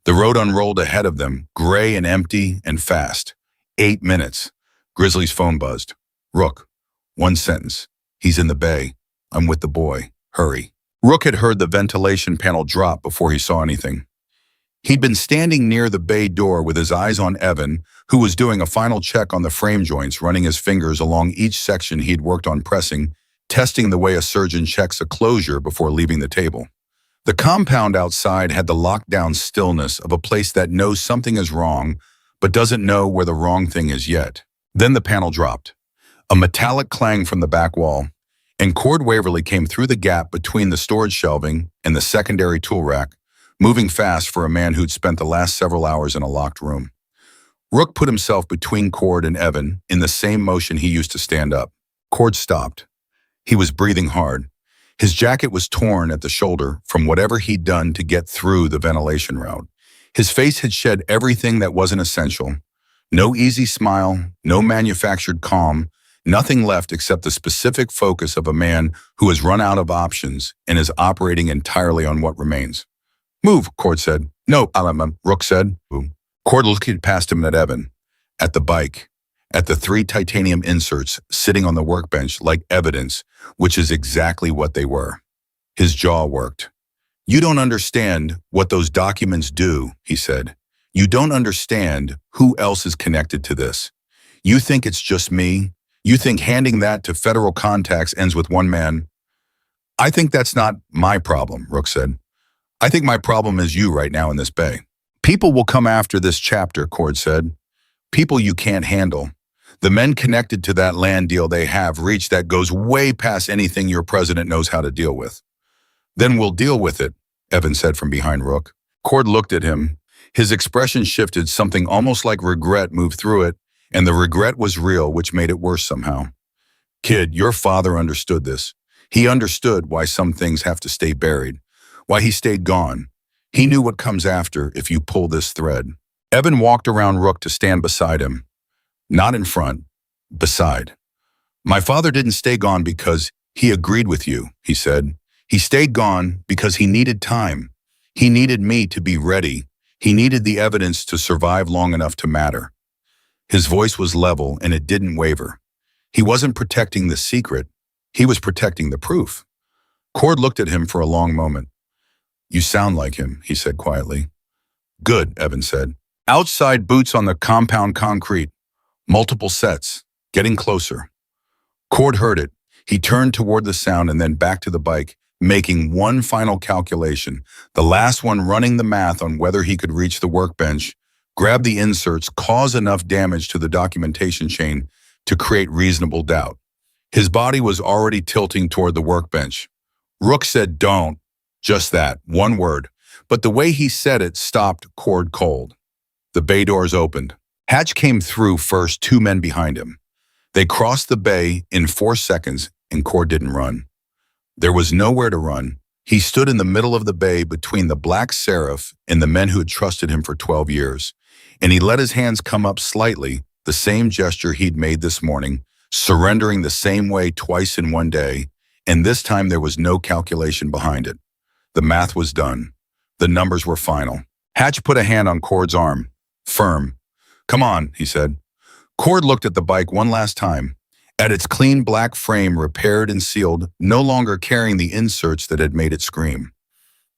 The road unrolled ahead of them, gray and empty and fast. 8 minutes. Grizzly's phone buzzed. Rook. One sentence. He's in the bay. I'm with the boy. Hurry. Rook had heard the ventilation panel drop before he saw anything. He'd been standing near the bay door with his eyes on Evan, who was doing a final check on the frame joints, running his fingers along each section he'd worked on pressing, testing the way a surgeon checks a closure before leaving the table. The compound outside had the lockdown stillness of a place that knows something is wrong, but doesn't know where the wrong thing is yet. Then the panel dropped. A metallic clang from the back wall, and Cord Waverly came through the gap between the storage shelving and the secondary tool rack, moving fast for a man who'd spent the last several hours in a locked room. Rook put himself between Cord and Evan in the same motion he used to stand up. Cord stopped. He was breathing hard. His jacket was torn at the shoulder from whatever he'd done to get through the ventilation route. His face had shed everything that wasn't essential. No easy smile, no manufactured calm, nothing left except the specific focus of a man who has run out of options and is operating entirely on what remains. "Move," Cord said. "No, Alama," Rook said. Cord looked past him at Evan, at the bike, at the 3 titanium inserts sitting on the workbench like evidence, which is exactly what they were. His jaw worked. "You don't understand what those documents do," he said. "You don't understand who else is connected to this. You think it's just me. You think handing that to federal contacts ends with one man. I think that's not my problem," Rook said. "I think my problem is you right now in this bay. People will come after this chapter," Cord said. "People you can't handle. The men connected to that land deal they have reach that goes way past anything your president knows how to deal with." "Then we'll deal with it," Evan said from behind Rook. Cord looked at him. His expression shifted, something almost like regret moved through it, and the regret was real, which made it worse somehow. "Kid, your father understood this. He understood why some things have to stay buried, why he stayed gone. He knew what comes after if you pull this thread." Evan walked around Rook to stand beside him. Not in front, beside. "My father didn't stay gone because he agreed with you," he said. "He stayed gone because he needed time. He needed me to be ready. He needed the evidence to survive long enough to matter." His voice was level and it didn't waver. He wasn't protecting the secret. He was protecting the proof. Cord looked at him for a long moment. "You sound like him," he said quietly. "Good," Evan said. Outside, boots on the compound concrete. Multiple sets, getting closer. Cord heard it. He turned toward the sound and then back to the bike, making one final calculation, the last one running the math on whether he could reach the workbench, grab the inserts, cause enough damage to the documentation chain to create reasonable doubt. His body was already tilting toward the workbench. Rook said, "Don't." Just that, one word. But the way he said it stopped Cord cold. The bay doors opened. Hatch came through first, 2 men behind him. They crossed the bay in 4 seconds, and Cord didn't run. There was nowhere to run. He stood in the middle of the bay between the Black Seraph and the men who had trusted him for 12 years, and he let his hands come up slightly, the same gesture he'd made this morning, surrendering the same way twice in one day, and this time there was no calculation behind it. The math was done. The numbers were final. Hatch put a hand on Cord's arm. Firm. "Come on," he said. Cord looked at the bike one last time, at its clean black frame repaired and sealed, no longer carrying the inserts that had made it scream.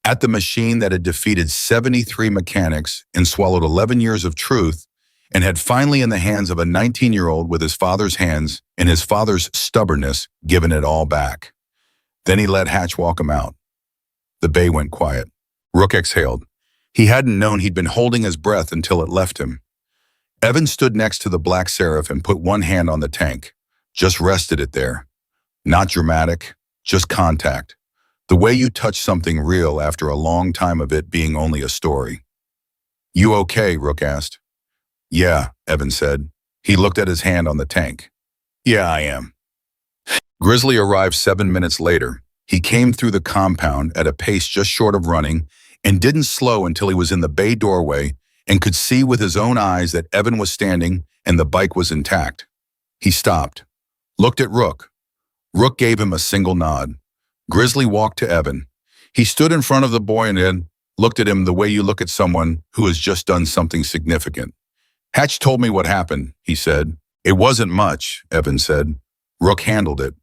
At the machine that had defeated 73 mechanics and swallowed 11 years of truth, and had finally in the hands of a 19-year-old with his father's hands and his father's stubbornness given it all back. Then he let Hatch walk him out. The bay went quiet. Rook exhaled. He hadn't known he'd been holding his breath until it left him. Evan stood next to the Black Seraph and put one hand on the tank. Just rested it there. Not dramatic, just contact. The way you touch something real after a long time of it being only a story. "You okay?" Rook asked. "Yeah," Evan said. He looked at his hand on the tank. "Yeah, I am." Grizzly arrived 7 minutes later. He came through the compound at a pace just short of running and didn't slow until he was in the bay doorway and could see with his own eyes that Evan was standing and the bike was intact. He stopped, looked at Rook. Rook gave him a single nod. Grizzly walked to Evan. He stood in front of the boy and then looked at him the way you look at someone who has just done something significant. "Hatch told me what happened," he said. "It wasn't much," Evan said. "Rook handled it.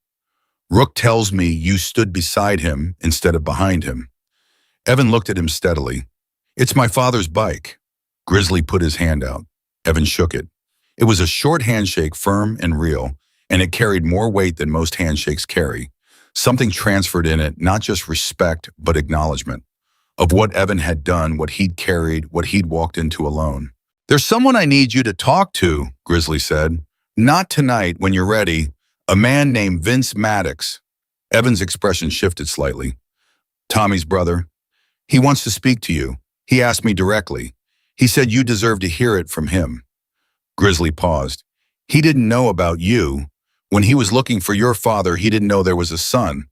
Rook tells me you stood beside him instead of behind him." Evan looked at him steadily. It's my father's bike. Grizzly put his hand out. Evan shook it. It was a short handshake, firm and real, and it carried more weight than most handshakes carry. Something transferred in it, not just respect, but acknowledgement of what Evan had done, what he'd carried, what he'd walked into alone. There's someone I need you to talk to, Grizzly said. Not tonight, when you're ready. A man named Vince Maddox. Evan's expression shifted slightly. Tommy's brother. He wants to speak to you. He asked me directly. He said you deserve to hear it from him. Grizzly paused. He didn't know about you. When he was looking for your father, he didn't know there was a son.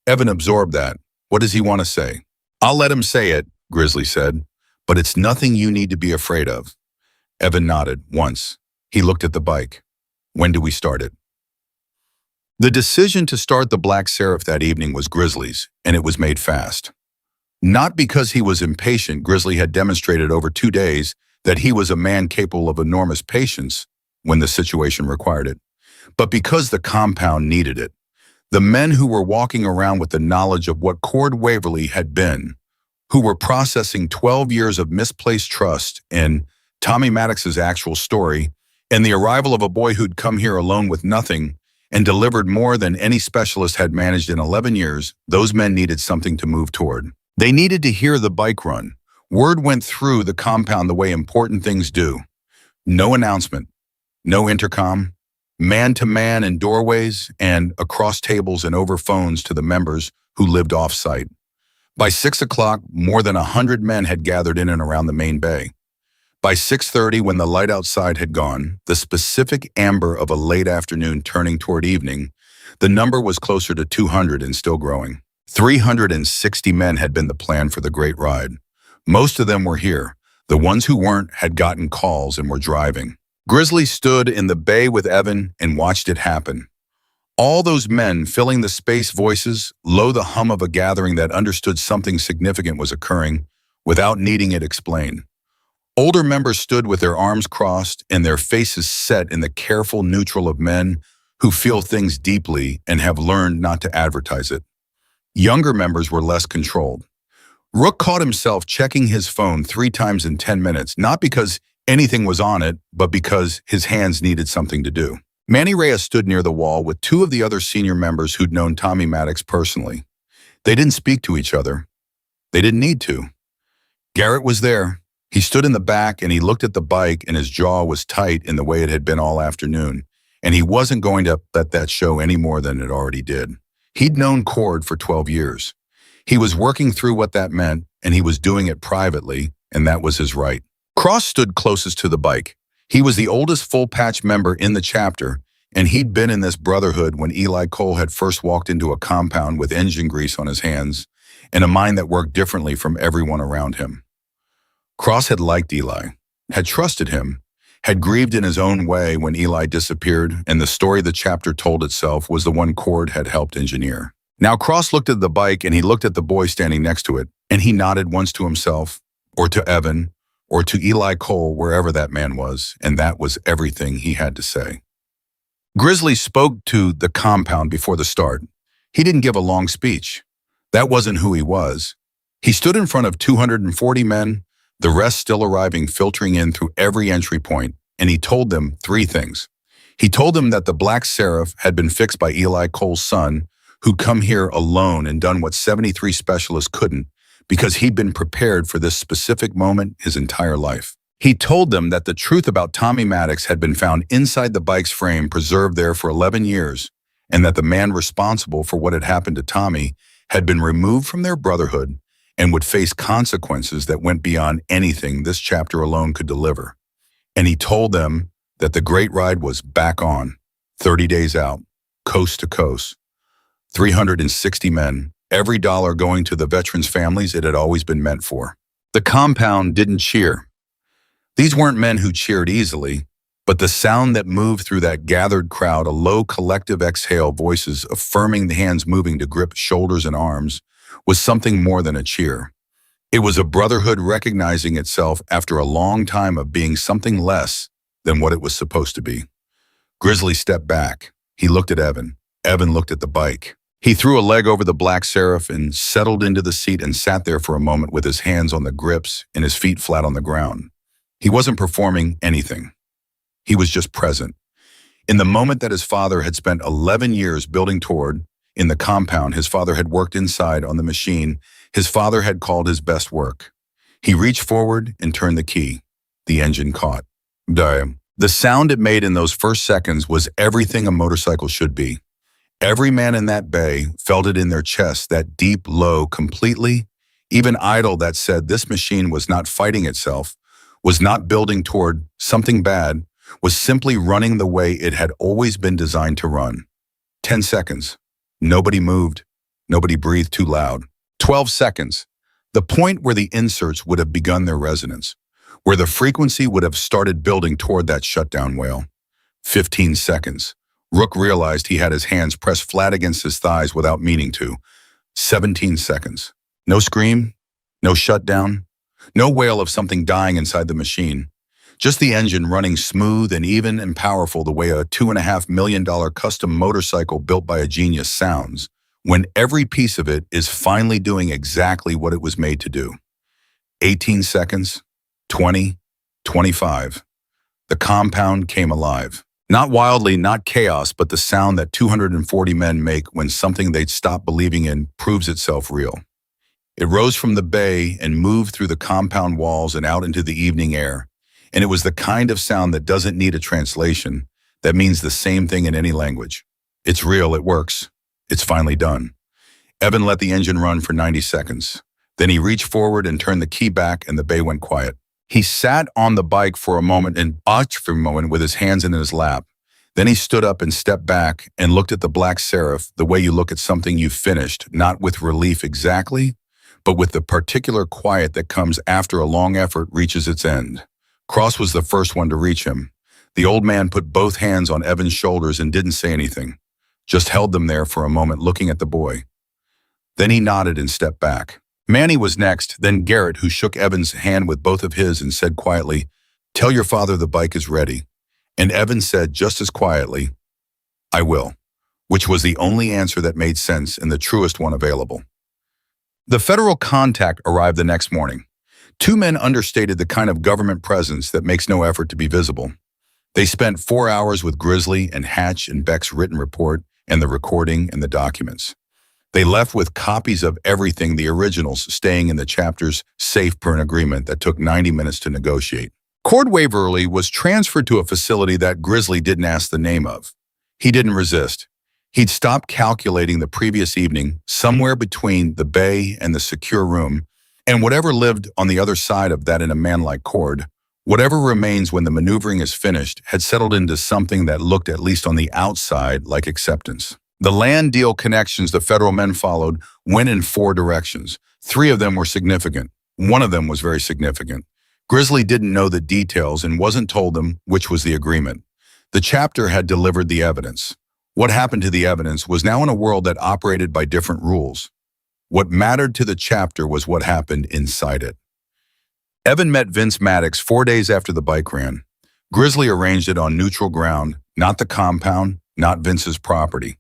Evan absorbed that. What does he want to say? I'll let him say it, Grizzly said, but it's nothing you need to be afraid of. Evan nodded once. He looked at the bike. When do we start it? The decision to start the Black Seraph that evening was Grizzly's, and it was made fast. Not because he was impatient. Grizzly had demonstrated over 2 days that he was a man capable of enormous patience when the situation required it, but because the compound needed it. The men who were walking around with the knowledge of what Cord Waverly had been, who were processing 12 years of misplaced trust in Tommy Maddox's actual story, and the arrival of a boy who'd come here alone with nothing and delivered more than any specialist had managed in 11 years, those men needed something to move toward. They needed to hear the bike run. Word went through the compound the way important things do. No announcement, no intercom, man-to-man in doorways and across tables and over phones to the members who lived off-site. By 6 o'clock, more than 100 men had gathered in and around the main bay. By 6:30, when the light outside had gone, the specific amber of a late afternoon turning toward evening, the number was closer to 200 and still growing. 360 men had been the plan for the great ride. Most of them were here. The ones who weren't had gotten calls and were driving. Grizzly stood in the bay with Evan and watched it happen. All those men filling the space, voices, low the hum of a gathering that understood something significant was occurring without needing it explained. Older members stood with their arms crossed and their faces set in the careful neutral of men who feel things deeply and have learned not to advertise it. Younger members were less controlled. Rook caught himself checking his phone 3 times in 10 minutes, not because anything was on it, but because his hands needed something to do. Manny Reyes stood near the wall with 2 of the other senior members who'd known Tommy Maddox personally. They didn't speak to each other. They didn't need to. Garrett was there. He stood in the back and he looked at the bike and his jaw was tight in the way it had been all afternoon, and he wasn't going to let that show any more than it already did. He'd known Cord for 12 years. He was working through what that meant, and he was doing it privately, and that was his right. Cross stood closest to the bike. He was the oldest full-patch member in the chapter, and he'd been in this brotherhood when Eli Cole had first walked into a compound with engine grease on his hands and a mind that worked differently from everyone around him. Cross had liked Eli, had trusted him, had grieved in his own way when Eli disappeared, and the story the chapter told itself was the one Cord had helped engineer. Now Cross looked at the bike and he looked at the boy standing next to it, and he nodded once to himself, or to Evan, or to Eli Cole, wherever that man was, and that was everything he had to say. Grizzly spoke to the compound before the start. He didn't give a long speech. That wasn't who he was. He stood in front of 240 men, the rest still arriving, filtering in through every entry point, and he told them 3 things. He told them that the Black Seraph had been fixed by Eli Cole's son, who'd come here alone and done what 73 specialists couldn't, because he'd been prepared for this specific moment his entire life. He told them that the truth about Tommy Maddox had been found inside the bike's frame, preserved there for 11 years, and that the man responsible for what had happened to Tommy had been removed from their brotherhood and would face consequences that went beyond anything this chapter alone could deliver. And he told them that the great ride was back on, 30 days out, coast to coast. 360 men, every dollar going to the veterans' families it had always been meant for. The compound didn't cheer. These weren't men who cheered easily, but the sound that moved through that gathered crowd, a low collective exhale, voices affirming, the hands moving to grip shoulders and arms, was something more than a cheer. It was a brotherhood recognizing itself after a long time of being something less than what it was supposed to be. Grizzly stepped back. He looked at Evan. Evan looked at the bike. He threw a leg over the black seraph and settled into the seat and sat there for a moment with his hands on the grips and his feet flat on the ground. He wasn't performing anything. He was just present. In the moment that his father had spent 11 years building toward, in the compound his father had worked inside on the machine, his father had called his best work. He reached forward and turned the key. The engine caught. Damn. The sound it made in those first seconds was everything a motorcycle should be. Every man in that bay felt it in their chest, that deep low, completely, even idle, that said this machine was not fighting itself, was not building toward something bad, was simply running the way it had always been designed to run. 10 seconds. Nobody moved. Nobody breathed too loud. 12 seconds. The point where the inserts would have begun their resonance, where the frequency would have started building toward that shutdown wail. 15 seconds. Rook realized he had his hands pressed flat against his thighs without meaning to. 17 seconds. No scream, no shutdown, no wail of something dying inside the machine. Just the engine running smooth and even and powerful the way a $2.5 million custom motorcycle built by a genius sounds, when every piece of it is finally doing exactly what it was made to do. 18 seconds, 20, 25. The compound came alive. Not wildly, not chaos, but the sound that 240 men make when something they'd stopped believing in proves itself real. It rose from the bay and moved through the compound walls and out into the evening air. And it was the kind of sound that doesn't need a translation, that means the same thing in any language. It's real, it works. It's finally done. Evan let the engine run for 90 seconds. Then he reached forward and turned the key back and the bay went quiet. He sat on the bike for a moment and watched for a moment with his hands in his lap. Then he stood up and stepped back and looked at the black seraph the way you look at something you've finished, not with relief exactly, but with the particular quiet that comes after a long effort reaches its end. Cross was the first one to reach him. The old man put both hands on Evan's shoulders and didn't say anything, just held them there for a moment looking at the boy. Then he nodded and stepped back. Manny was next, then Garrett, who shook Evan's hand with both of his and said quietly, "Tell your father the bike is ready." And Evan said just as quietly, "I will," which was the only answer that made sense and the truest one available. The federal contact arrived the next morning. Two men understated the kind of government presence that makes no effort to be visible. They spent 4 hours with Grizzly and Hatch and Beck's written report and the recording and the documents. They left with copies of everything, the originals staying in the chapters safe per an agreement that took 90 minutes to negotiate. Cord Waverly was transferred to a facility that Grizzly didn't ask the name of. He didn't resist. He'd stopped calculating the previous evening, somewhere between the bay and the secure room, and whatever lived on the other side of that in a man like Cord, whatever remains when the maneuvering is finished, had settled into something that looked, at least on the outside, like acceptance. The land deal connections the federal men followed went in 4 directions. 3 of them were significant. One of them was very significant. Grizzly didn't know the details and wasn't told them which was the agreement. The chapter had delivered the evidence. What happened to the evidence was now in a world that operated by different rules. What mattered to the chapter was what happened inside it. Evan met Vince Maddox 4 days after the bike ran. Grizzly arranged it on neutral ground, not the compound, not Vince's property.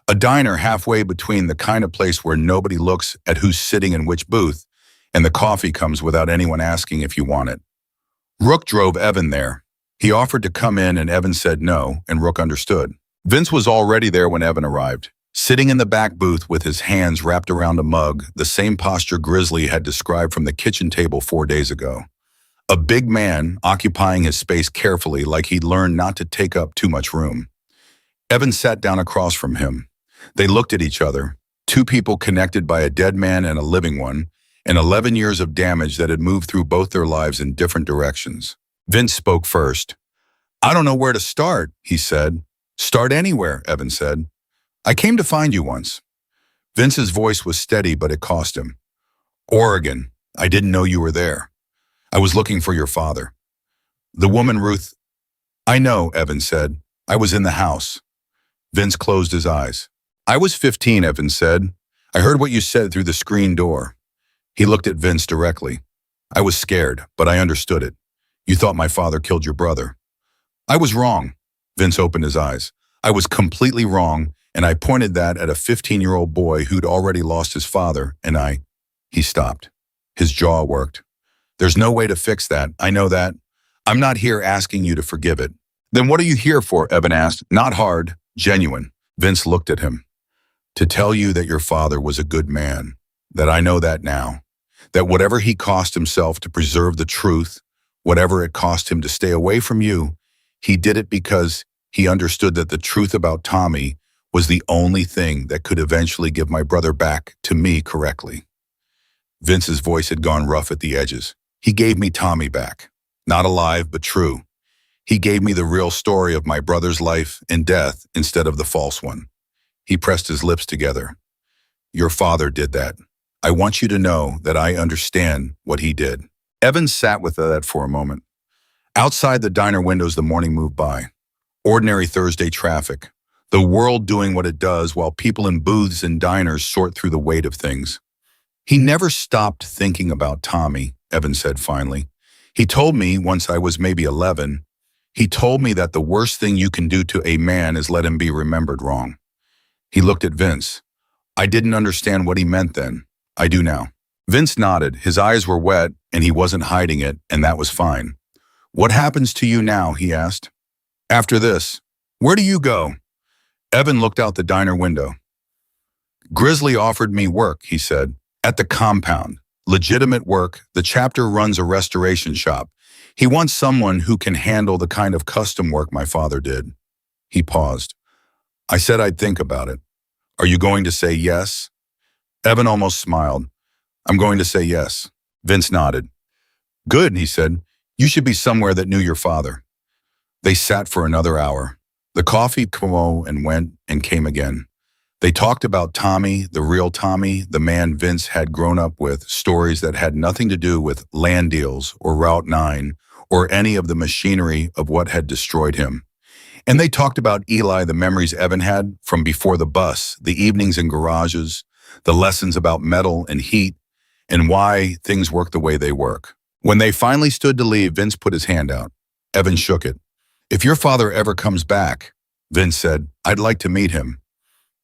A diner halfway between the kind of place where nobody looks at who's sitting in which booth, and the coffee comes without anyone asking if you want it. Rook drove Evan there. He offered to come in and Evan said no, and Rook understood. Vince was already there when Evan arrived, sitting in the back booth with his hands wrapped around a mug, the same posture Grizzly had described from the kitchen table 4 days ago. A big man occupying his space carefully like he'd learned not to take up too much room. Evan sat down across from him. They looked at each other, 2 people connected by a dead man and a living one, and 11 years of damage that had moved through both their lives in different directions. Vince spoke first. "I don't know where to start," he said. "Start anywhere," Evan said. "I came to find you once." Vince's voice was steady, but it cost him. "Oregon. I didn't know you were there. I was looking for your father." The woman Ruth. "I know," Evan said. "I was in the house." Vince closed his eyes. "I was 15, Evan said. "I heard what you said through the screen door." He looked at Vince directly. "I was scared, but I understood it. You thought my father killed your brother." "I was wrong." Vince opened his eyes. "I was completely wrong, and I pointed that at a 15-year-old boy who'd already lost his father, and He stopped. His jaw worked. There's no way to fix that, I know that. I'm not here asking you to forgive it. Then what are you here for, Evan asked. Not hard, genuine. Vince looked at him. To tell you that your father was a good man, that I know that now, that whatever he cost himself to preserve the truth, whatever it cost him to stay away from you, he did it because he understood that the truth about Tommy was the only thing that could eventually give my brother back to me correctly. Vince's voice had gone rough at the edges. He gave me Tommy back. Not alive, but true. He gave me the real story of my brother's life and death instead of the false one. He pressed his lips together. Your father did that. I want you to know that I understand what he did. Evan sat with that for a moment. Outside the diner windows, the morning moved by. Ordinary Thursday traffic. The world doing what it does while people in booths and diners sort through the weight of things. He never stopped thinking about Tommy, Evan said finally. He told me once I was maybe 11, he told me that the worst thing you can do to a man is let him be remembered wrong. He looked at Vince. I didn't understand what he meant then. I do now. Vince nodded. His eyes were wet, and he wasn't hiding it, and that was fine. What happens to you now, he asked. After this, where do you go? Evan looked out the diner window. Grizzly offered me work, he said, at the compound. Legitimate work. The chapter runs a restoration shop. He wants someone who can handle the kind of custom work my father did. He paused. I said I'd think about it. Are you going to say yes? Evan almost smiled. I'm going to say yes. Vince nodded. Good, he said. You should be somewhere that knew your father. They sat for another hour. The coffee came and went and came again. They talked about Tommy, the real Tommy, the man Vince had grown up with, stories that had nothing to do with land deals or Route 9 or any of the machinery of what had destroyed him. And they talked about Eli, the memories Evan had from before the bus, the evenings in garages, the lessons about metal and heat, and why things work the way they work. When they finally stood to leave, Vince put his hand out. Evan shook it. If your father ever comes back, Vince said, I'd like to meet him.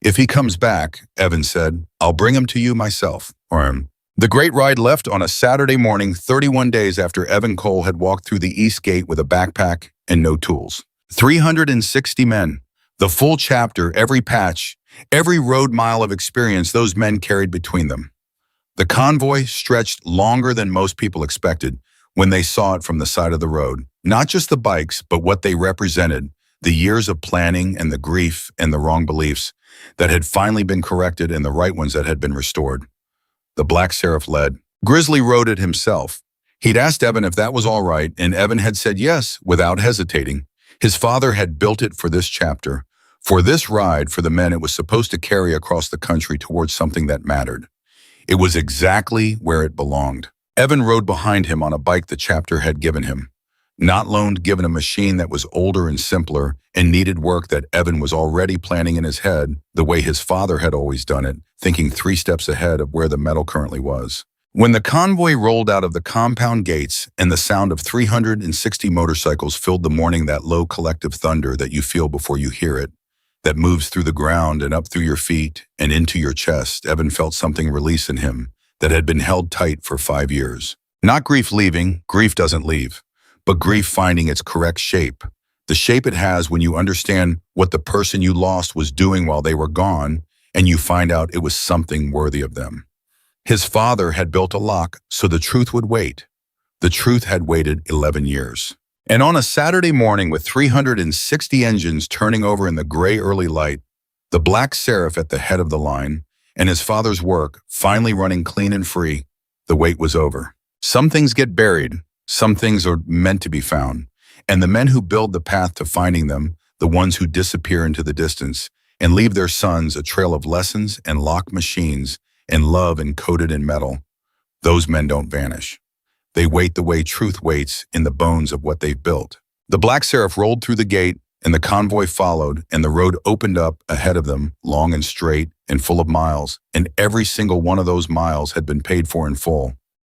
If he comes back, Evan said, I'll bring him to you myself. The great ride left on a Saturday morning, 31 days after Evan Cole had walked through the East Gate with a backpack and no tools. 360 men, the full chapter, every patch, every road mile of experience those men carried between them. The convoy stretched longer than most people expected when they saw it from the side of the road. Not just the bikes, but what they represented, the years of planning and the grief and the wrong beliefs that had finally been corrected and the right ones that had been restored. The Black Seraph led. Grizzly rode it himself. He'd asked Evan if that was all right, and Evan had said yes without hesitating. His father had built it for this chapter, for this ride for the men it was supposed to carry across the country towards something that mattered. It was exactly where it belonged. Evan rode behind him on a bike the chapter had given him. Not loaned, given a machine that was older and simpler and needed work that Evan was already planning in his head the way his father had always done it, thinking 3 steps ahead of where the metal currently was. When the convoy rolled out of the compound gates and the sound of 360 motorcycles filled the morning, that low collective thunder that you feel before you hear it, that moves through the ground and up through your feet and into your chest, Evan felt something release in him that had been held tight for 5 years. Not grief leaving, grief doesn't leave, but grief finding its correct shape, the shape it has when you understand what the person you lost was doing while they were gone and you find out it was something worthy of them. His father had built a lock so the truth would wait. The truth had waited 11 years. And on a Saturday morning with 360 engines turning over in the gray early light, the Black Seraph at the head of the line, and his father's work finally running clean and free, the wait was over. Some things get buried, some things are meant to be found, and the men who build the path to finding them, the ones who disappear into the distance and leave their sons a trail of lessons and locked machines and love encoded in metal, those men don't vanish. They wait the way truth waits in the bones of what they've built. The Black Seraph rolled through the gate, and the convoy followed, and the road opened up ahead of them, long and straight and full of miles, and every single one of those miles had been paid for in full.